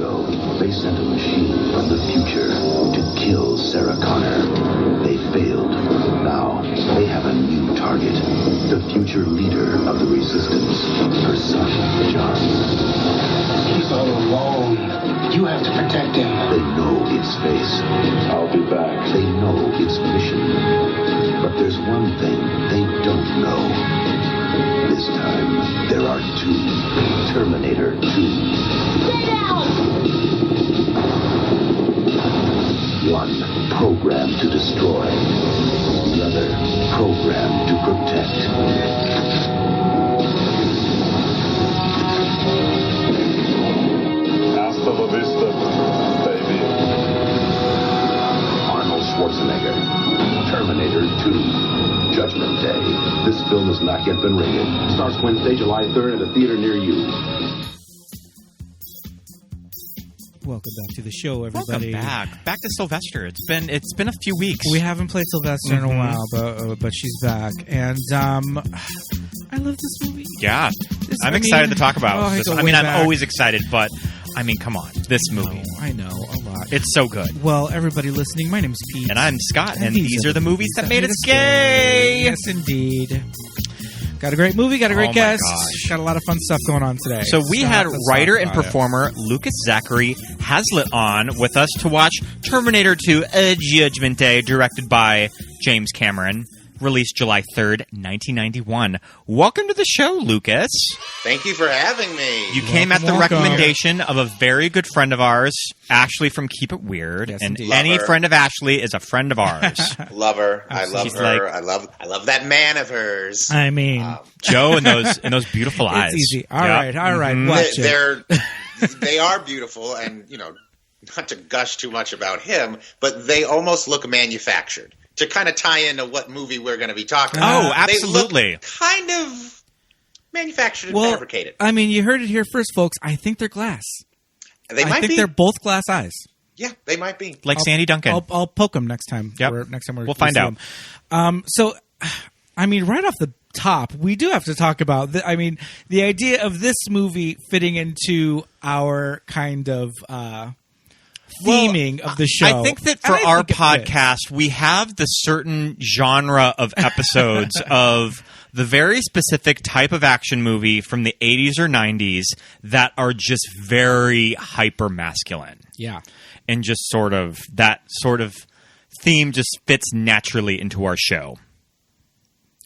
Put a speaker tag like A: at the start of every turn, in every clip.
A: ago, they sent a machine from the future to kill Sarah Connor. They failed. Now, they have a new target. The future leader of the resistance. Her son, John.
B: He's all alone. You have to protect him.
A: They know its face.
C: I'll be back.
A: They know its mission. But there's one thing they don't know. This time, there are two. Terminator 2.
D: Get out!
A: One programmed to destroy. The other programmed to protect.
C: Hasta la vista, baby.
A: Arnold Schwarzenegger. Terminator 2. Judgment Day. This film has not yet been rated. Starts Wednesday, July 3rd at a theater near you.
E: Welcome back to the show, everybody.
F: Welcome back to Sylvester. It's been a few weeks.
E: We haven't played Sylvester in a while, but she's back, and I love this movie.
F: Yeah, I'm excited to talk about this. I mean, I'm
E: back.
F: always excited, but I mean, come on, this movie.
E: I know a lot.
F: It's so good.
E: Well, everybody listening, my name's Pete,
F: And I'm Scott, and these are the movies that made us gay.
E: Yes, indeed. Got a great movie, got a great guest.
F: Gosh.
E: Got a lot of fun stuff going on today.
F: So we had writer and performer Lucas Hazlitt on with us to watch Terminator 2: Judgment Day, directed by James Cameron, released July 3rd, 1991. Welcome to the show, Lucas.
G: Thank you for having me.
F: You came at the recommendation of a very good friend of ours, Ashley from Keep It Weird.
E: Yes,
F: and
E: indeed.
F: any friend of Ashley is a friend of ours.
G: Love her. I love
F: She's
G: her.
F: like-
G: I love that man of hers.
E: I mean,
F: Joe and those beautiful eyes.
E: it's easy. All right. Watch it.
G: They are beautiful, and not to gush too much about him, but they almost look manufactured. To kind of tie into what movie we're going to be talking about.
F: Oh, absolutely.
G: They look kind of manufactured and fabricated.
E: I mean, you heard it here first, folks. I think they're glass.
G: They might
E: I think
G: be.
E: they're both glass eyes.
G: Yeah, they might be.
F: Like Sandy Duncan.
E: I'll poke them next time.
F: Yep.
E: Next time
F: We'll find out.
E: So, I mean, right off the top, we do have to talk about the idea of this movie fitting into our kind of theming of the show.
F: I think that for our podcast, we have the certain genre of episodes of the very specific type of action movie from the 80s or 90s that are just very hyper masculine.
E: Yeah.
F: And just that sort of theme just fits naturally into our show.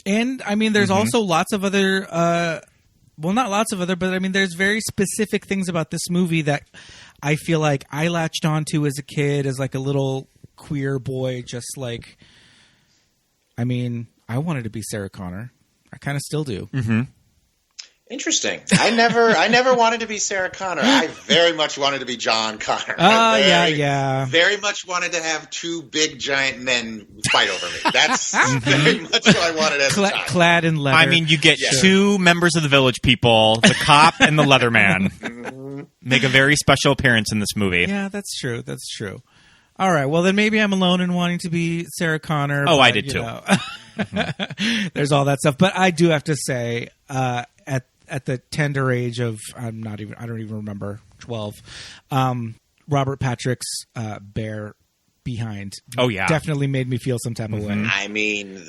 E: And I mean, there's also lots of other, not lots of other, but I mean, there's very specific things about this movie that I feel like I latched onto as a kid, as like a little queer boy. Just like, I mean, I wanted to be Sarah Connor. I kind of still do.
F: Mm-hmm.
G: Interesting. I never wanted to be Sarah Connor. I very much wanted to be John Connor.
E: Yeah.
G: Very much wanted to have two big giant men fight over me. That's very much what I wanted as a child.
E: Clad in leather.
F: I mean, you get two members of the Village People, the cop and the Leatherman, make a very special appearance in this movie.
E: Yeah, that's true. That's true. All right. Well, then maybe I'm alone in wanting to be Sarah Connor.
F: Oh, I did too.
E: There's all that stuff, but I do have to say, at the tender age of I don't even remember, 12, Robert Patrick's bear behind.
F: Oh yeah,
E: definitely made me feel some type of way.
G: I mean,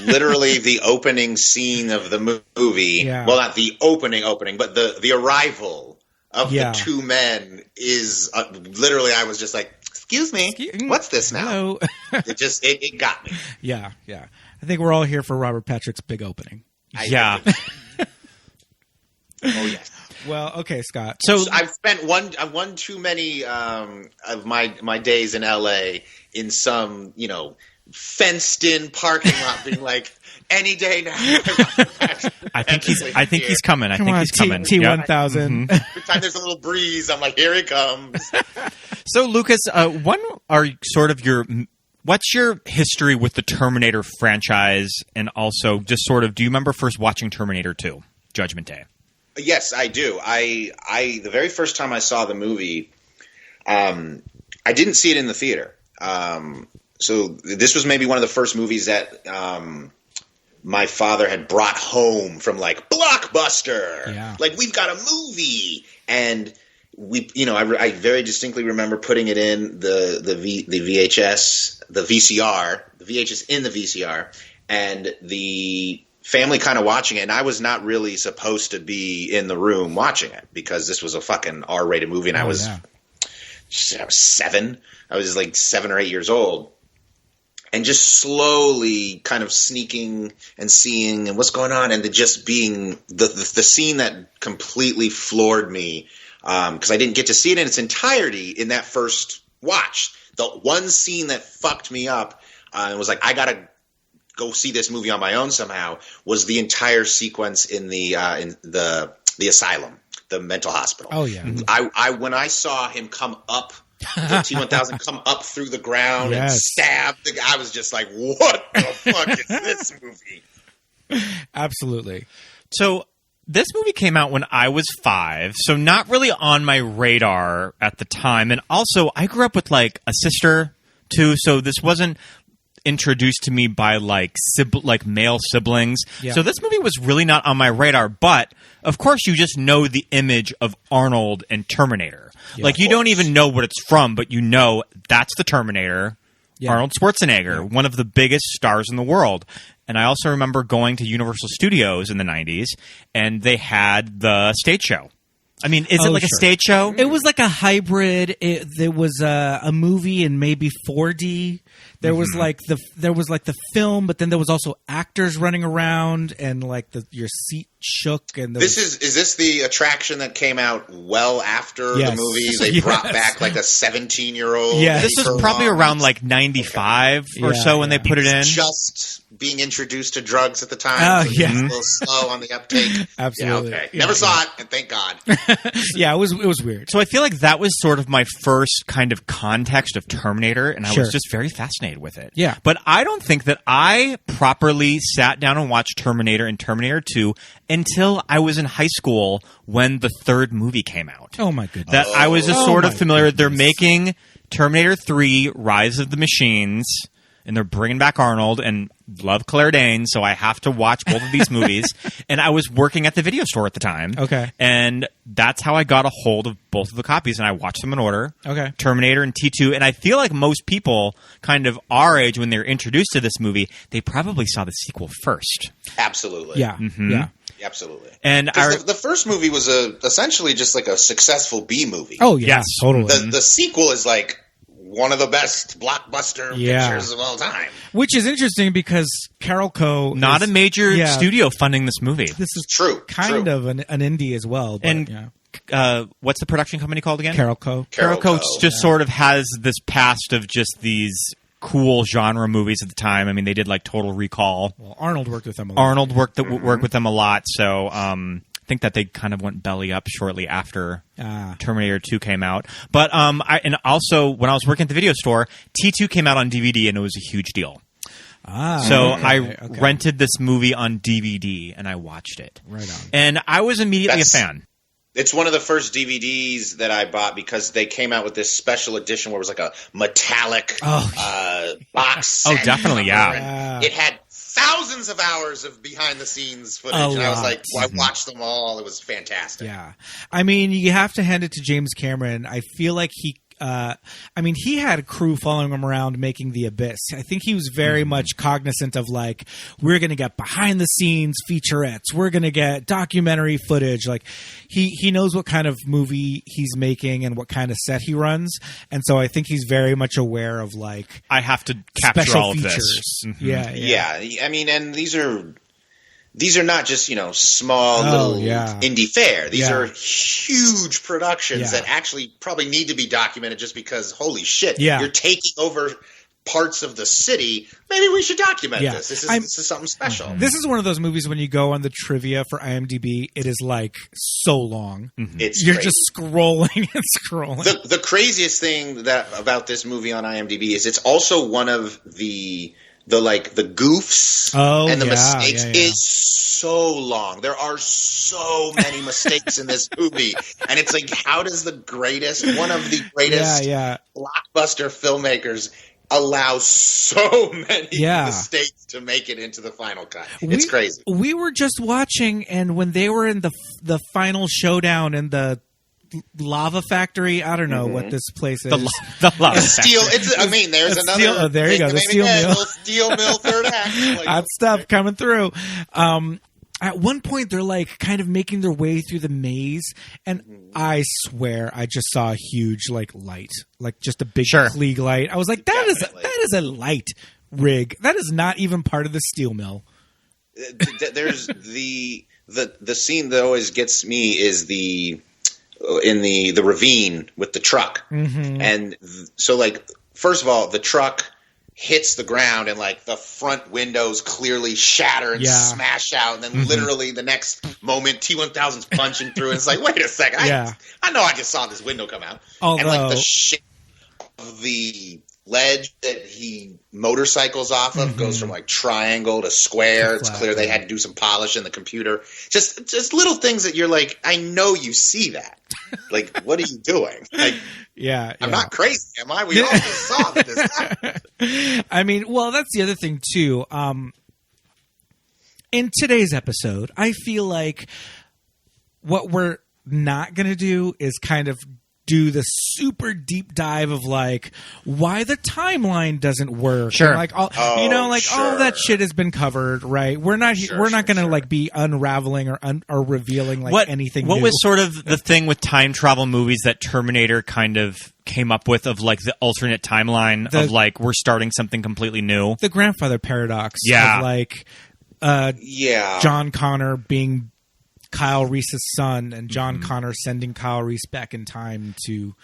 G: literally the opening scene of the movie.
E: Yeah.
G: Well, not the opening, but the arrival of
E: Yeah.
G: the two men is literally. I was just like, "Excuse me, what's this now?"
E: Hello.
G: It got me.
E: Yeah. I think we're all here for Robert Patrick's big opening.
F: Yeah.
G: Oh yes.
E: Well, okay, Scott.
G: So I've spent one too many of my days in LA in some fenced in parking lot, being like, any day now.
F: I think he's coming. I think he's coming.
E: T-1000.
G: Every time there's a little breeze, I'm like, here he comes.
F: So Lucas, what's your history with the Terminator franchise, and also just sort of, do you remember first watching Terminator 2, Judgment Day?
G: Yes, I do. I the very first time I saw the movie, I didn't see it in the theater. So this was maybe one of the first movies that my father had brought home from like Blockbuster.
E: Yeah.
G: Like, we've got a movie. And I very distinctly remember putting it in the VHS, the VCR, the VHS in the VCR, and the family kind of watching it, and I was not really supposed to be in the room watching it because this was a fucking R-rated movie, and I was 7. I was like 7 or 8 years old, and just slowly kind of sneaking and seeing and what's going on, and just being the scene that completely floored me because I didn't get to see it in its entirety in that first watch. The one scene that fucked me up and was like, I gotta go see this movie on my own somehow, was the entire sequence in the asylum, the mental hospital.
E: Oh yeah.
G: I when I saw him come up, the T-1000 come up through the ground and stab the guy, I was just like, what the fuck is this movie?
E: Absolutely.
F: So this movie came out when I was 5, so not really on my radar at the time. And also, I grew up with like a sister too, so this wasn't introduced to me by like male siblings.
E: Yeah.
F: So this movie was really not on my radar, but of course you just know the image of Arnold and Terminator.
E: Yeah,
F: like you don't even know what it's from, but you know that's the Terminator. Yeah. Arnold Schwarzenegger, one of the biggest stars in the world. And I also remember going to Universal Studios in the 90s, and they had the stage show. I mean, is it like a stage show?
E: It was like a hybrid. There was a movie in maybe 4D. There was like the film, but then there was also actors running around, and like your seat shook. And
G: is this the attraction that came out well after the movie? They brought back like a 17-year-old.
F: Yeah, this was probably around like 95 or so when they put it in.
G: Just being introduced to drugs at the time.
E: Oh,
G: so a little slow on the uptake.
E: Absolutely.
G: Yeah, okay. Never saw it, and thank God.
E: Yeah, it was weird.
F: So I feel like that was sort of my first kind of context of Terminator, and I was just very fascinated with it.
E: Yeah.
F: But I don't think that I properly sat down and watched Terminator and Terminator 2 until I was in high school when the third movie came out.
E: Oh, my goodness.
F: That I was just sort of familiar. They're making Terminator 3, Rise of the Machines, and they're bringing back Arnold, and love Claire Danes, so I have to watch both of these movies. And I was working at the video store at the time.
E: Okay.
F: And that's how I got a hold of both of the copies, and I watched them in order.
E: Okay.
F: Terminator and T2. And I feel like most people kind of our age, when they're introduced to this movie, they probably saw the sequel first.
G: Absolutely.
E: Yeah. Mm-hmm. Yeah.
G: Absolutely.
F: And
G: the first movie was essentially just like a successful B movie.
E: Oh, yeah.
F: Yes.
E: Totally.
G: The sequel is like one of the best blockbuster pictures of all time.
E: Which is interesting because Carolco
F: not a major studio funding this movie.
E: This is
G: true.
E: Kind of an indie as well. But,
F: and what's the production company called again?
E: Carolco.
F: Carolco just sort of has this past of just these cool genre movies at the time. I mean, they did like Total Recall.
E: Well, Arnold worked with them a lot.
F: Arnold worked with them a lot. So I think that they kind of went belly up shortly after Terminator 2 came out. But and also when I was working at the video store, T2 came out on DVD, and it was a huge deal. So I rented this movie on DVD, and I watched it.
E: Right on.
F: And I was immediately a fan.
G: It's one of the first DVDs that I bought because they came out with this special edition where it was like a metallic box set.
F: Oh, definitely, yeah.
G: It had thousands of hours of behind-the-scenes footage, and I was like, I watched them all. It was fantastic.
E: Yeah. I mean, you have to hand it to James Cameron. I feel like he had a crew following him around making The Abyss. I think he was very much cognizant of like, we're going to get behind the scenes featurettes. We're going to get documentary footage. Like he knows what kind of movie he's making and what kind of set he runs. And so I think he's very much aware of like,
F: I have to capture
E: special
F: all of
E: features.
F: this. Mm-hmm.
G: Yeah. I mean, and these are not just, small little indie fare. These are huge productions that actually probably need to be documented just because, holy shit, you're taking over parts of the city. Maybe we should document this. This is something special.
E: This is one of those movies when you go on the trivia for IMDb, it is like so long.
G: Mm-hmm.
E: You're just scrolling and scrolling.
G: The craziest thing about this movie on IMDb is it's also one of the goofs and the mistakes is so long. There are so many mistakes in this movie. And it's like, how does one of the greatest blockbuster filmmakers allow so many mistakes to make it into the final cut? It's crazy.
E: We were just watching, and when they were in the final showdown in the lava factory. I don't know what this place is.
F: The lava
G: Steel. There's another.
E: Steel, there you go. The steel mill.
G: Steel mill third act.
E: Hot stuff coming through. At one point, they're like kind of making their way through the maze, and I swear I just saw a huge like light, like just a big Klieg light. I was like, that is a light rig. That is not even part of the steel mill.
G: There's the scene that always gets me is in the ravine with the truck, and so like first of all, the truck hits the ground and like the front windows clearly shatter and smash out, and then literally the next moment T-1000's punching through, and it's like, wait a second, I know I just saw this window come out. And like the shape of the ledge that he motorcycles off of goes from like triangle to square. It's clear they had to do some polish in the computer. Just little things that you're like, I know you see that. Like, what are you doing? Like, I'm not crazy, am I? We all just saw that this happened.
E: I mean, well, that's the other thing too. In today's episode, I feel like what we're not going to do is kind of do the super deep dive of like why the timeline doesn't work.
F: Sure.
E: And like all that shit has been covered, right? We're not going to like be unraveling or revealing like anything.
F: What
E: new.
F: was sort of the thing with time travel movies that Terminator kind of came up with, of like the alternate timeline of like we're starting something completely new?
E: The grandfather paradox.
F: Yeah.
E: Of like John Connor being Kyle Reese's son, and John Connor sending Kyle Reese back in time to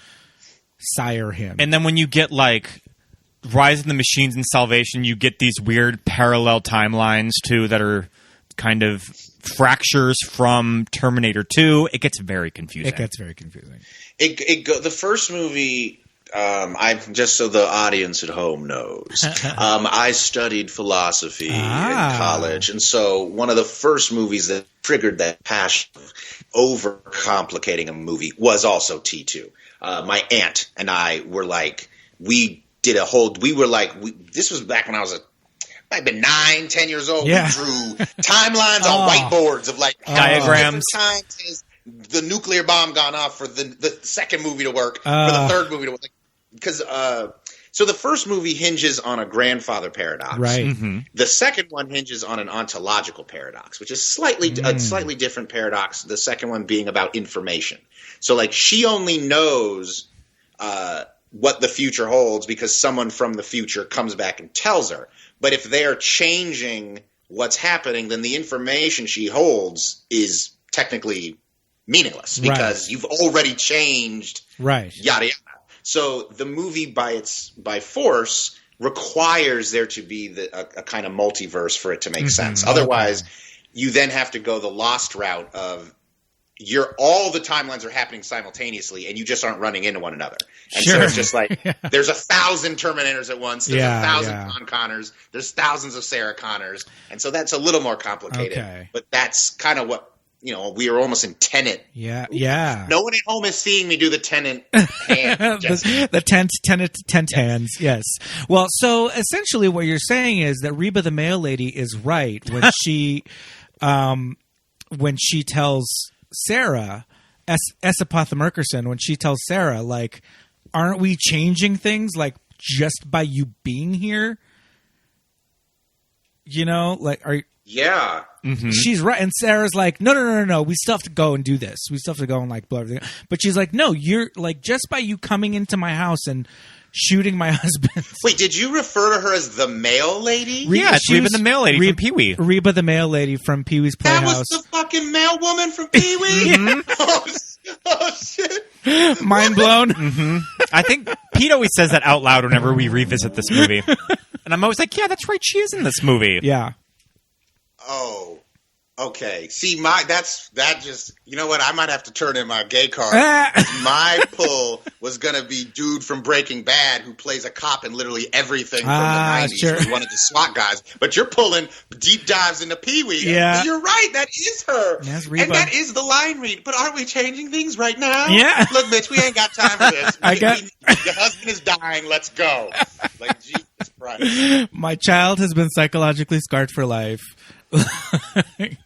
E: sire him.
F: And then when you get like Rise of the Machines and Salvation, you get these weird parallel timelines too that are kind of fractures from Terminator 2. It gets very confusing.
G: The first movie, I just so the audience at home knows, I studied philosophy in college, and so one of the first movies that triggered that passion of overcomplicating a movie was also T2. My aunt and I were like, this was back when I was might have been 9, 10 years old.
E: Yeah.
G: We drew timelines on whiteboards of like
F: diagrams.
G: Times has the nuclear bomb gone off for the second movie to work, for the third movie to work. Because so the first movie hinges on a grandfather paradox.
E: Right.
F: Mm-hmm.
G: The second one hinges on an ontological paradox, which is a slightly different paradox. The second one being about information. So like she only knows what the future holds because someone from the future comes back and tells her. But if they're changing what's happening, then the information she holds is technically meaningless because you've already changed yada yada. So the movie by force requires there to be a kind of multiverse for it to make sense. Otherwise, you then have to go the lost route of all the timelines are happening simultaneously and you just aren't running into one another. And so it's just like there's 1,000 Terminators at once, there's 1,000 John Connors, there's thousands of Sarah Connors, and so that's a little more complicated. Okay. But that's kind of what we are almost in Tenet.
E: Yeah.
G: No one at home is seeing me do the Tenet hand.
E: the tent hands, yes. Well, so essentially what you're saying is that Reba the mail lady is right when she tells Sarah, Esapatha Merkerson, when she tells Sarah, like, aren't we changing things, like, just by you being here?
G: Yeah.
E: Mm-hmm. She's right. And Sarah's like, no. We still have to go and do this. We still have to go and like blow everything. But she's like, no, you're like, just by you coming into my house and shooting my husband.
G: Wait, did you refer to her as the mail lady?
F: It's Reba the mail lady from Pee-wee.
E: Reba the mail lady from Pee-wee's Playhouse.
G: That was the fucking mail woman from Pee-wee? Oh, shit.
E: Mind blown?
F: Mm-hmm. I think Pete always says that out loud whenever we revisit this movie. And I'm always like, yeah, that's right. She is in this movie.
E: Yeah.
G: Oh, okay. See, you know what? I might have to turn in my gay card. My pull was going to be dude from Breaking Bad who plays a cop in literally everything from the 90s. Sure. One of the SWAT guys. But you're pulling deep dives into Pee-wee.
E: Yeah.
G: You're right. That is her.
E: That's Reba.
G: And that is the line read. But aren't we changing things right now?
E: Yeah.
G: Look, bitch, we ain't got time for this. Your husband is dying. Let's go. Like, Jesus Christ.
E: My child has been psychologically scarred for life.
G: And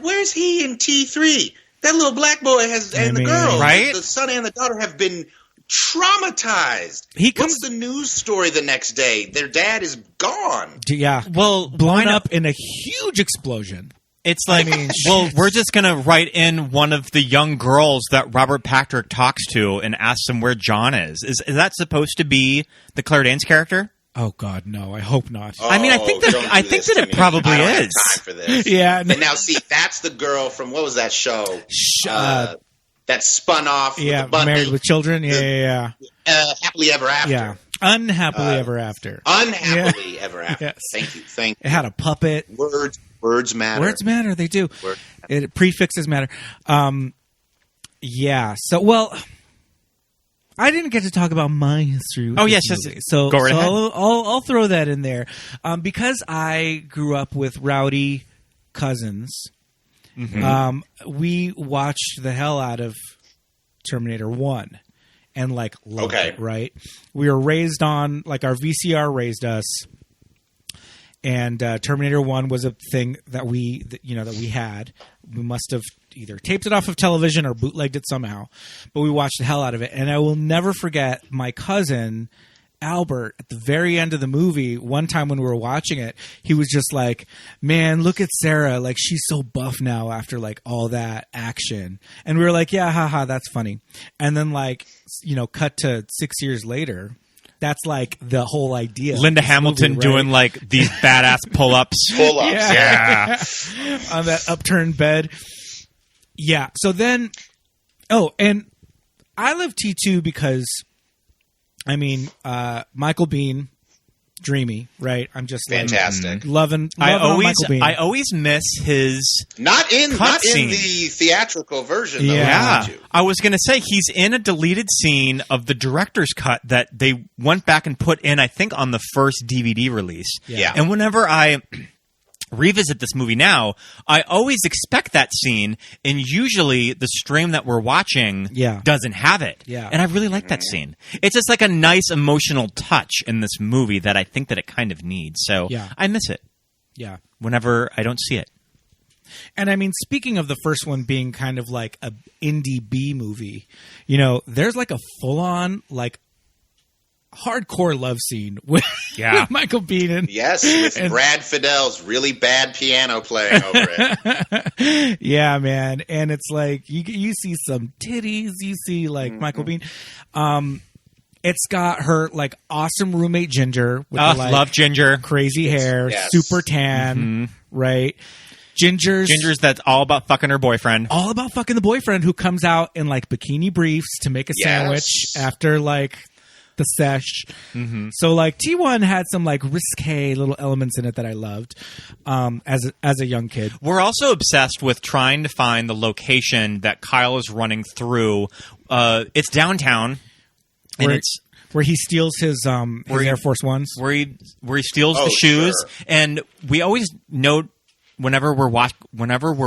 G: where's he in T3? That little black boy the girl,
F: right?
G: The son and the daughter have been traumatized. What's the news story the next day? Their dad is gone.
E: Yeah.
F: Well,
E: blown up in a huge explosion.
F: It's like, we're just going to write in one of the young girls that Robert Patrick talks to and ask them where John is. Is that supposed to be the Claire Danes character?
E: Oh God, no! I hope not.
F: I mean, I think that it probably
G: I don't
F: is.
G: have time for this.
E: Yeah.
G: And now, see, that's the girl from what was that show? That spun off.
E: Yeah,
G: with the bunny.
E: Married with Children. Yeah.
G: Happily Ever After.
E: Yeah, Unhappily Ever After.
G: Unhappily Ever After.
E: Yes.
G: Thank you.
E: It had a puppet.
G: Words matter.
E: Words matter. They do. Prefixes matter. Yeah. So, well, I didn't get to talk about my history. With this movie. So
F: go right ahead.
E: I'll throw that in there because I grew up with rowdy cousins. Mm-hmm. We watched the hell out of Terminator 1 and loved it, right? We were raised on our VCR raised us. And Terminator 1 was a thing that we had. We must have either taped it off of television or bootlegged it somehow. But we watched the hell out of it. And I will never forget my cousin, Albert, at the very end of the movie, one time when we were watching it, he was just like, man, look at Sarah. She's so buff now after, all that action. And we were like, yeah, haha, that's funny. And then, cut to 6 years later. That's the whole idea.
F: Linda Hamilton
E: movie, right?
F: doing these badass pull-ups.
E: Yeah. On that upturned bed. Yeah. So then, and I love T2 because, Michael Biehn, dreamy, right? I'm just
G: fantastic.
E: Loving Michael Biehn.
F: I always miss his
G: not in the theatrical version. Though,
F: yeah. I was going to say he's in a deleted scene of the director's cut that they went back and put in, I think, on the first DVD release.
G: Yeah.
F: And whenever I revisit this movie now, I always expect that scene, and usually the stream that we're watching doesn't have it.
E: Yeah.
F: And I really like that scene. It's just a nice emotional touch in this movie that I think that it kind of needs. So I miss it.
E: Yeah.
F: Whenever I don't see it.
E: And speaking of the first one being kind of like a indie B movie, there's a full-on hardcore love scene with Michael Biehn.
G: Yes, with Brad Fidel's really bad piano playing over it.
E: Yeah, man. And it's you see some titties, you see Michael Biehn. It's got her awesome roommate Ginger with
F: love Ginger.
E: Crazy hair, super tan, right? Ginger's
F: that's all about fucking her boyfriend.
E: All about fucking the boyfriend who comes out in bikini briefs to make a sandwich after the sesh. Mm-hmm. So T1 had some risque little elements in it that I loved as a young kid.
F: We're also obsessed with trying to find the location that Kyle is running through. It's downtown, and it's
E: where he steals his Air Force Ones.
F: Where he steals the shoes, and we always note whenever we're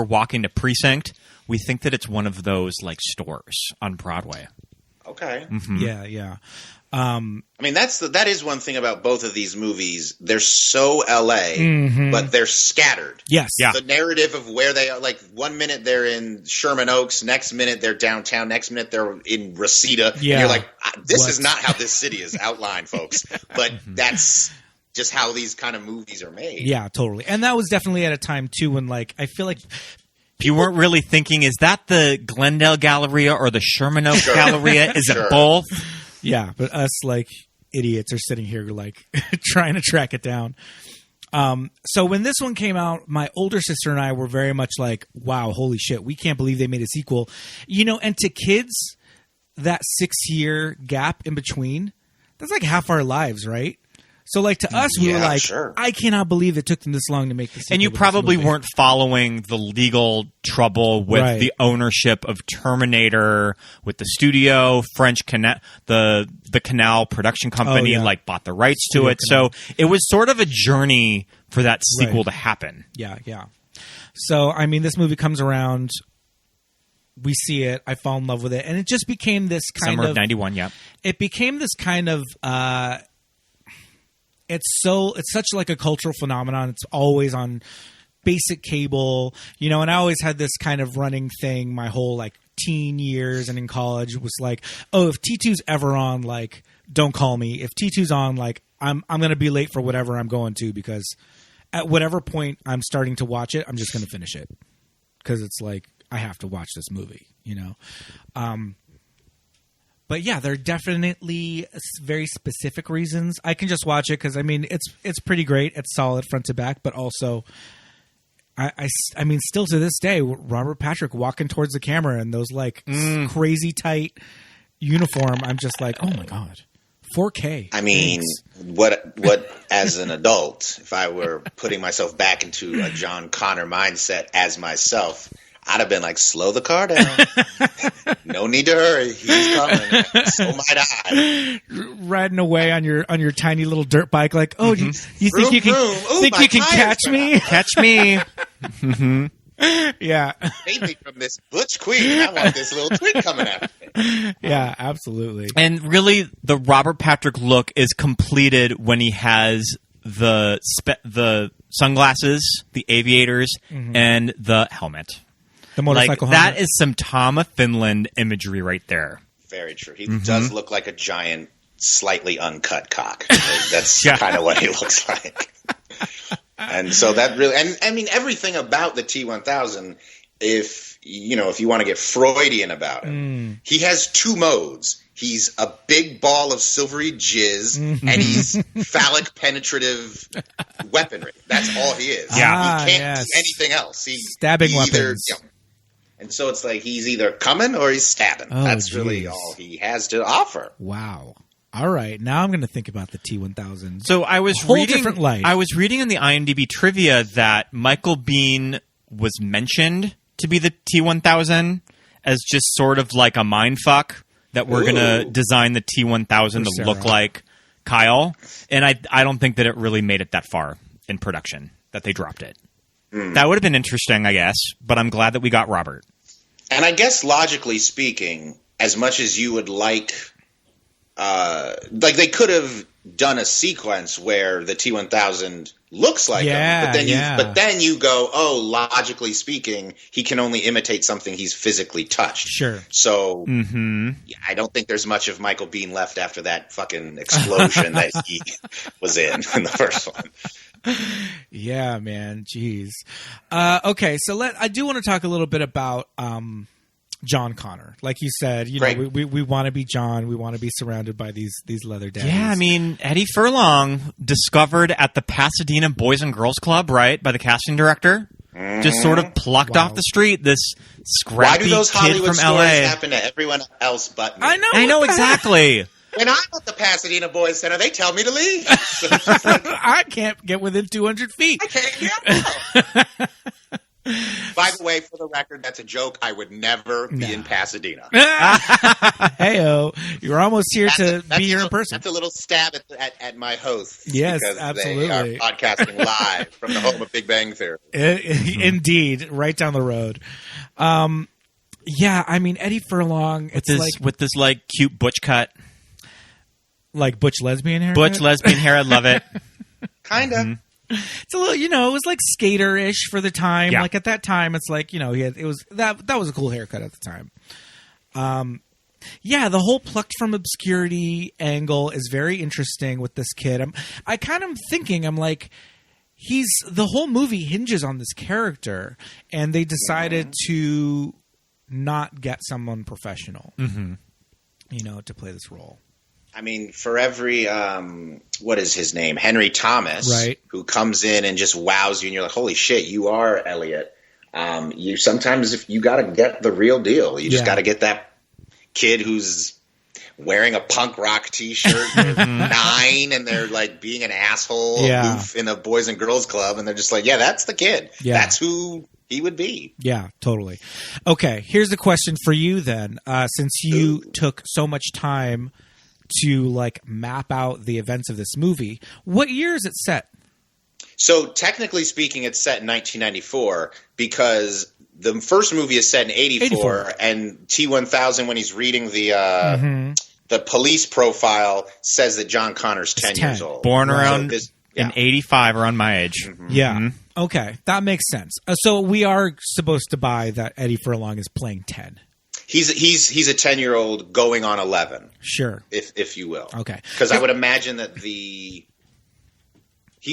F: walking to Precinct, we think that it's one of those stores on Broadway.
G: Okay.
F: Mm-hmm.
E: Yeah.
G: That is one thing about both of these movies. They're so LA, but they're scattered.
E: Yes.
F: Yeah.
G: The narrative of where they are, 1 minute they're in Sherman Oaks, next minute they're downtown, next minute they're in Reseda.
E: Yeah.
G: And you're this is not how this city is outlined, folks. But that's just how these kind of movies are made.
E: Yeah, totally. And that was definitely at a time too when I feel like
F: you weren't really thinking, is that the Glendale Galleria or the Sherman Oaks Galleria? Is it both?
E: Yeah, but us idiots are sitting here trying to track it down. So when this one came out, my older sister and I were very much wow, holy shit, we can't believe they made a sequel. And to kids, that 6-year gap in between, that's half our lives, right? So, to us, we were I cannot believe it took them this long to make this.
F: And you probably weren't following the legal trouble with the ownership of Terminator, with the studio, French Canal, the Canal production company, bought the rights to it. So it was sort of a journey for that sequel to happen.
E: Yeah. So, this movie comes around. We see it. I fall in love with it, and it just became this kind
F: Summer of '91. Yeah,
E: it became this kind of. It's such a cultural phenomenon. It's always on basic cable, you know, and I always had this kind of running thing my whole like teen years and in college was like, oh, if T2's ever on, like, don't call me. If T2's on, like, I'm going to be late for whatever I'm going to, because at whatever point I'm starting to watch it, I'm just going to finish it, because it's like I have to watch this movie, you know. But yeah, there are definitely very specific reasons. I can just watch it because, I mean, it's pretty great. It's solid front to back, but also, I mean, still to this day, Robert Patrick walking towards the camera in those like crazy tight uniform. I'm just like, oh my God, 4K.
G: I mean, what as an adult, if I were putting myself back into a John Connor mindset as myself, I'd have been like, slow the car down. No need to hurry. He's coming. So might I.
E: Riding away on your tiny little dirt bike, like, oh, you think you can catch me?
F: Catch me.
E: Yeah.
G: Save me from this butch queen. I want this little twin coming after me.
E: Yeah, absolutely.
F: And really, the Robert Patrick look is completed when he has the sunglasses, the aviators, and the helmet.
E: The motorcycle
F: like,
E: helmet.
F: that is some Tom of Finland imagery right there.
G: Very true. He does look like a giant, slightly uncut cock. That's kind of what he looks like. And so that really, and I mean, everything about the T-1000, if you want to get Freudian about him, he has two modes. He's a big ball of silvery jizz, and he's phallic penetrative weaponry. That's all he is.
E: Yeah.
G: He can't do anything else.
E: Stabbing weapons.
G: And so it's like he's either coming or he's stabbing.
E: Oh,
G: That's really all he has to offer.
E: Wow. All right, now I'm going to think about the T-1000.
F: So I was
E: different light.
F: I was reading in the IMDb trivia that Michael Biehn was mentioned to be the T-1000 as just sort of like a mindfuck that we're going to design the T-1000 to look like Kyle. And I don't think that it really made it that far in production, that they dropped it. That would have been interesting, I guess, but I'm glad that we got Robert.
G: And I guess logically speaking, as much as you would like they could have done a sequence where the T-1000 looks like him, but then you go, oh, logically speaking, he can only imitate something he's physically touched.
E: Sure.
G: So I don't think there's much of Michael Biehn left after that fucking explosion that he was in the first one.
E: Yeah, man. Jeez. Okay, so I do want to talk a little bit about John Connor. Like you said, you know, we want to be John. We want to be surrounded by these leather daddies.
F: Yeah, I mean, Eddie Furlong, discovered at the Pasadena Boys and Girls Club, right, by the casting director. Just sort of plucked off the street, this scrappy
G: Why do those
F: kid
G: Hollywood
F: from
G: stories
F: LA.
G: happen to everyone else but me?
F: I know exactly.
G: When I'm at the Pasadena Boys Center, they tell me to leave.
E: I can't get within 200 feet.
G: I can't get out. By the way, for the record, that's a joke. I would never be in Pasadena.
E: Hey-o. You're almost here to be here in person.
G: That's a little stab at my hosts.
E: Yes,
G: because
E: absolutely.
G: They are podcasting live from the home of Big Bang Theory.
E: Indeed. Right down the road. Yeah, I mean, Eddie Furlong,
F: with this like cute butch cut.
E: Like butch lesbian hair?
F: Butch lesbian hair. I love it.
G: Kind of.
E: It's a little, it was like skater-ish for the time.
F: Yeah.
E: Like at that time, it's like, that was a cool haircut at the time. Yeah, the whole plucked from obscurity angle is very interesting with this kid. I kind of thinking, I'm like, the whole movie hinges on this character, and they decided to not get someone professional, to play this role.
G: I mean, for every, what is his name? Henry Thomas,
E: right,
G: who comes in and just wows you and you're like, holy shit, you are Elliot. If you got to get the real deal. You just got to get that kid who's wearing a punk rock t-shirt, they're 9, and they're like being an asshole aloof in a Boys and Girls Club. And they're just like, yeah, that's the kid. Yeah. That's who he would be. Yeah,
E: totally. Okay. Here's the question for you then, since you took so much time to like map out the events of this movie. What year is it set?
G: So technically speaking, it's set in 1994 because the first movie is set in 84. And T-1000, when he's reading the police profile, says that John Connor's 10 years old.
F: Born around and 85 are on my age.
E: Yeah. Okay, that makes sense. So we are supposed to buy that Eddie Furlong is playing 10.
G: He's a 10-year-old going on 11.
E: Sure,
G: if you will.
E: Okay,
G: because I would imagine that he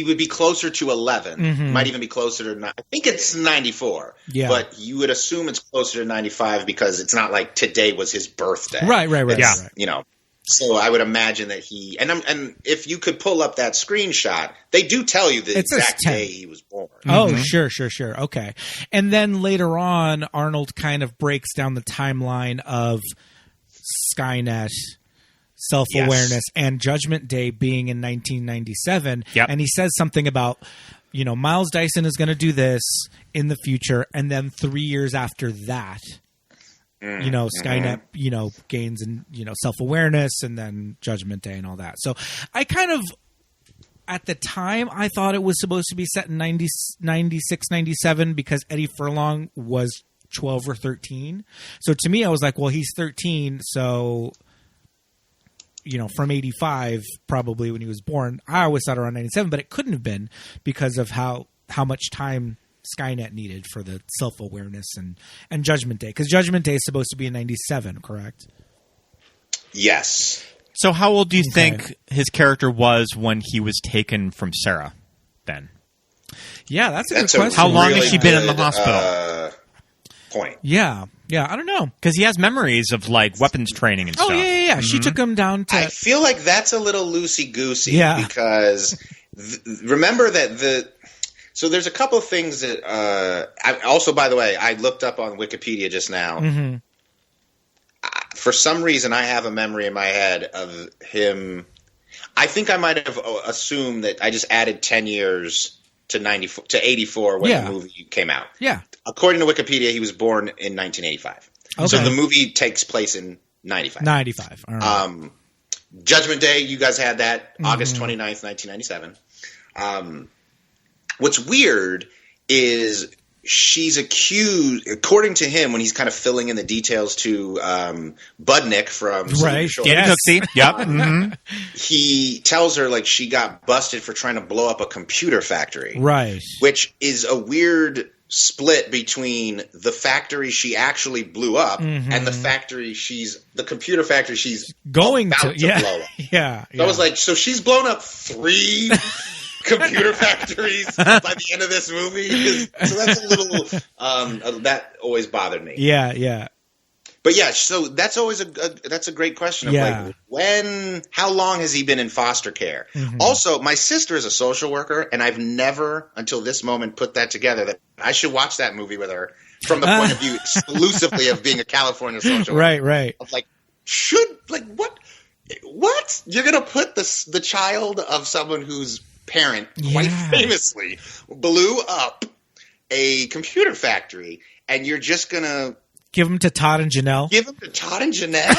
G: would be closer to 11. Might even be closer to. I think it's 94.
E: Yeah,
G: but you would assume it's closer to 95 because it's not like today was his birthday.
E: Right.
F: Yeah.
G: You know. So I would imagine that he and if you could pull up that screenshot, they do tell you the exact day he was born.
E: Oh, sure. Okay. And then later on, Arnold kind of breaks down the timeline of Skynet, self-awareness, and Judgment Day being in 1997.
F: Yep.
E: And he says something about, Miles Dyson is going to do this in the future, and then 3 years after that, Skynet, gains in, self-awareness, and then Judgment Day and all that. So I kind of, at the time, I thought it was supposed to be set in 96, 97 because Eddie Furlong was 12 or 13. So to me, I was like, well, he's 13. So, from 85, probably when he was born, I always thought around 97, but it couldn't have been because of how much time Skynet needed for the self-awareness and Judgment Day, because Judgment Day is supposed to be in 97, correct?
G: Yes.
F: So how old do you think his character was when he was taken from Sarah then?
E: Yeah, that's a good question.
F: How long has she been in the hospital?
G: Point.
E: Yeah, I don't know.
F: Because he has memories of weapons training and stuff.
E: Oh, yeah. She took him down to...
G: I feel like that's a little loosey-goosey because remember that So there's a couple of things that also, by the way, I looked up on Wikipedia just now. For some reason, I have a memory in my head of him. I think I might have assumed that I just added 10 years to 84 when the movie came out.
E: Yeah.
G: According to Wikipedia, he was born in 1985. Okay. So the movie takes place in 95.
E: 95. All right.
G: Judgment Day, you guys had that August 29th, 1997. What's weird is she's accused, according to him, when he's kind of filling in the details to Budnick from
F: Cooksey. Yep.
G: He tells her she got busted for trying to blow up a computer factory.
E: Right.
G: Which is a weird split between the factory she actually blew up and the computer factory she's
E: going
G: to blow up.
E: Yeah.
G: So I was like, so she's blown up 3 computer factories by the end of this movie. So that's a little that always bothered me.
E: Yeah.
G: But yeah, so that's always that's a great question of how long has he been in foster care? Also, my sister is a social worker, and I've never until this moment put that together that I should watch that movie with her from the point of view exclusively of being a California social worker.
E: Right.
G: Of what? You're gonna put the child of someone whose parent quite famously blew up a computer factory, and you're just gonna
E: give them to Todd and Janelle?
G: Give them to Todd and Jeanette?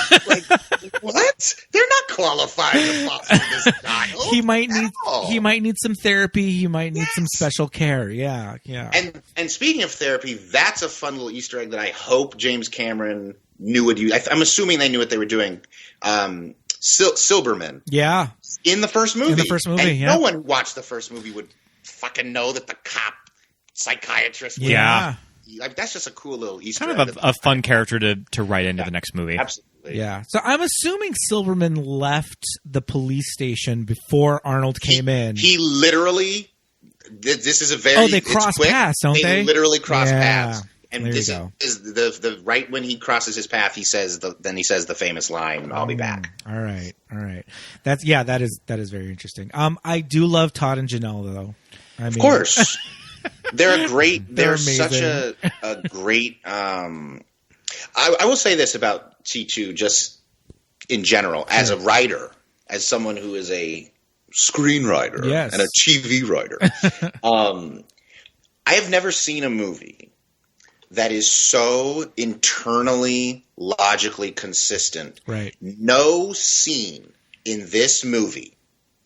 G: What? They're not qualified to foster this child.
E: He might need some therapy. He might need some special care. Yeah.
G: And speaking of therapy, that's a fun little Easter egg that I hope James Cameron knew what you. I'm assuming they knew what they were doing. Silberman.
E: Yeah.
G: In the first movie. And
E: yeah.
G: No one who watched the first movie would fucking know that the cop psychiatrist.
E: Yeah.
G: That's just a cool little Easter
F: egg. Kind of a fun character to write into the next movie.
G: Absolutely.
E: Yeah. So I'm assuming Silberman left the police station before Arnold came in.
G: He literally. This is a very.
E: They cross paths, don't they?
G: They literally cross paths. And
E: there
G: this is the right when he crosses his path, he says the famous line, "I'll be back."
E: All right. That is very interesting. I do love Todd and Janelle though.
G: Of course. They're a great. They're
E: amazing.
G: Such a great. I will say this about T2 just in general, as a writer, as someone who is a screenwriter and a TV writer. I have never seen a movie that is so internally, logically consistent.
E: Right.
G: No scene in this movie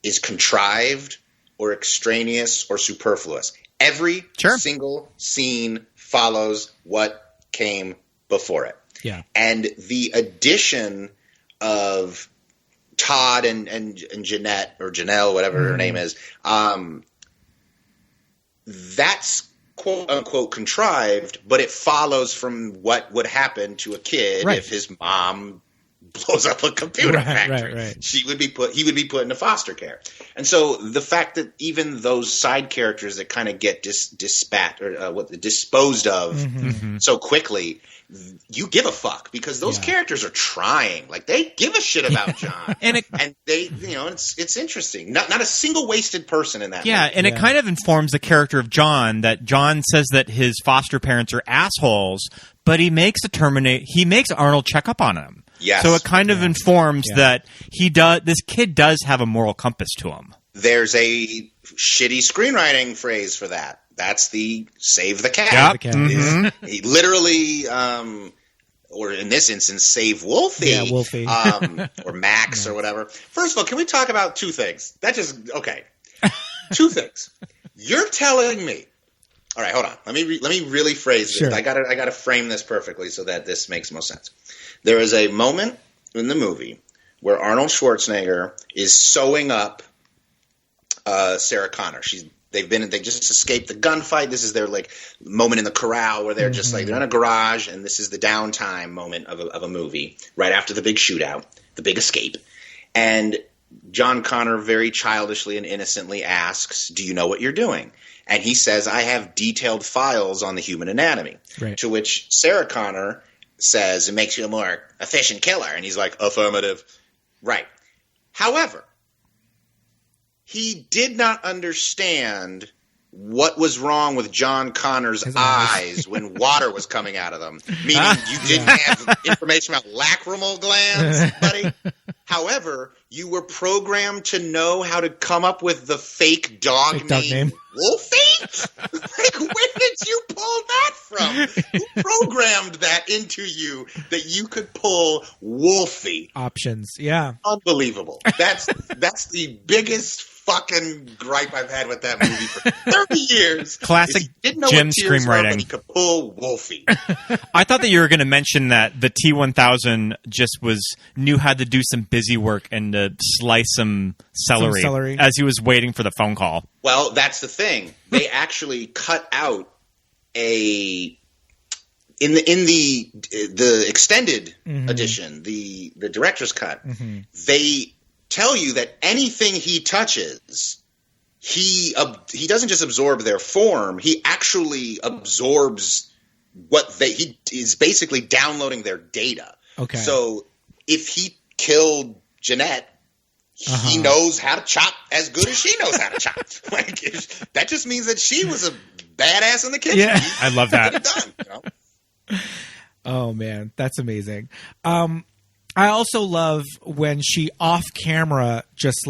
G: is contrived or extraneous or superfluous. Every single scene follows what came before it.
E: Yeah.
G: And the addition of Todd and Jeanette or Janelle, whatever her name is, that's quote unquote contrived, but it follows from what would happen to a kid if his mom blows up a computer factory.
E: Right.
G: He would be put into foster care. And so the fact that even those side characters that kind of get disposed of so quickly, you give a fuck because those characters are trying. Like they give a shit about John. and they, it's interesting. Not a single wasted person in that movie.
F: And it kind of informs the character of John, that John says that his foster parents are assholes, but he makes Arnold check up on him.
G: Yes.
F: So it kind of informs that this kid does have a moral compass to him.
G: There's a shitty screenwriting phrase for that. That's the save the cat.
F: Yep.
G: He literally, or in this instance, save Wolfie.
E: Yeah, Wolfie.
G: Or Max or whatever. First of all, can we talk about two things? Okay. Two things. You're telling me. All right, hold on. Let me really phrase this.
E: Sure.
G: I gotta frame this perfectly so that this makes most sense. There is a moment in the movie where Arnold Schwarzenegger is sewing up Sarah Connor. They just escaped the gunfight. This is their moment in the corral where they're just they're in a garage, and this is the downtime moment of a movie right after the big shootout, the big escape. And John Connor very childishly and innocently asks, "Do you know what you're doing?" And he says, "I have detailed files on the human anatomy."
E: Right.
G: To which Sarah Connor says, "It makes you a more efficient killer." And he's like, "Affirmative." Right. However, he did not understand what was wrong with John Connor's eyes when water was coming out of them. Meaning you didn't have information about lacrimal glands, buddy. However, you were programmed to know how to come up with the fake dog name. Wolfie? Where did you pull that from? Who programmed that into you that you could pull Wolfie?
E: Options, yeah.
G: Unbelievable. That's the biggest fucking gripe I've had with that movie for 30 years.
F: Classic Jim screenwriting.
G: He could pull Wolfie.
F: I thought that you were going to mention that the T-1000 just knew how to do some busy work and to slice some celery as he was waiting for the phone call.
G: Well, that's the thing. They actually cut out in the extended edition, the director's cut. They tell you that anything he touches, he doesn't just absorb their form. He actually absorbs he is basically downloading their data. Okay. So if he killed Jeanette, he knows how to chop as good as she knows how to chop. That just means that she was a badass in the kitchen.
E: Yeah.
F: I love that.
G: Done,
E: Oh man, that's amazing. I also love when she off camera just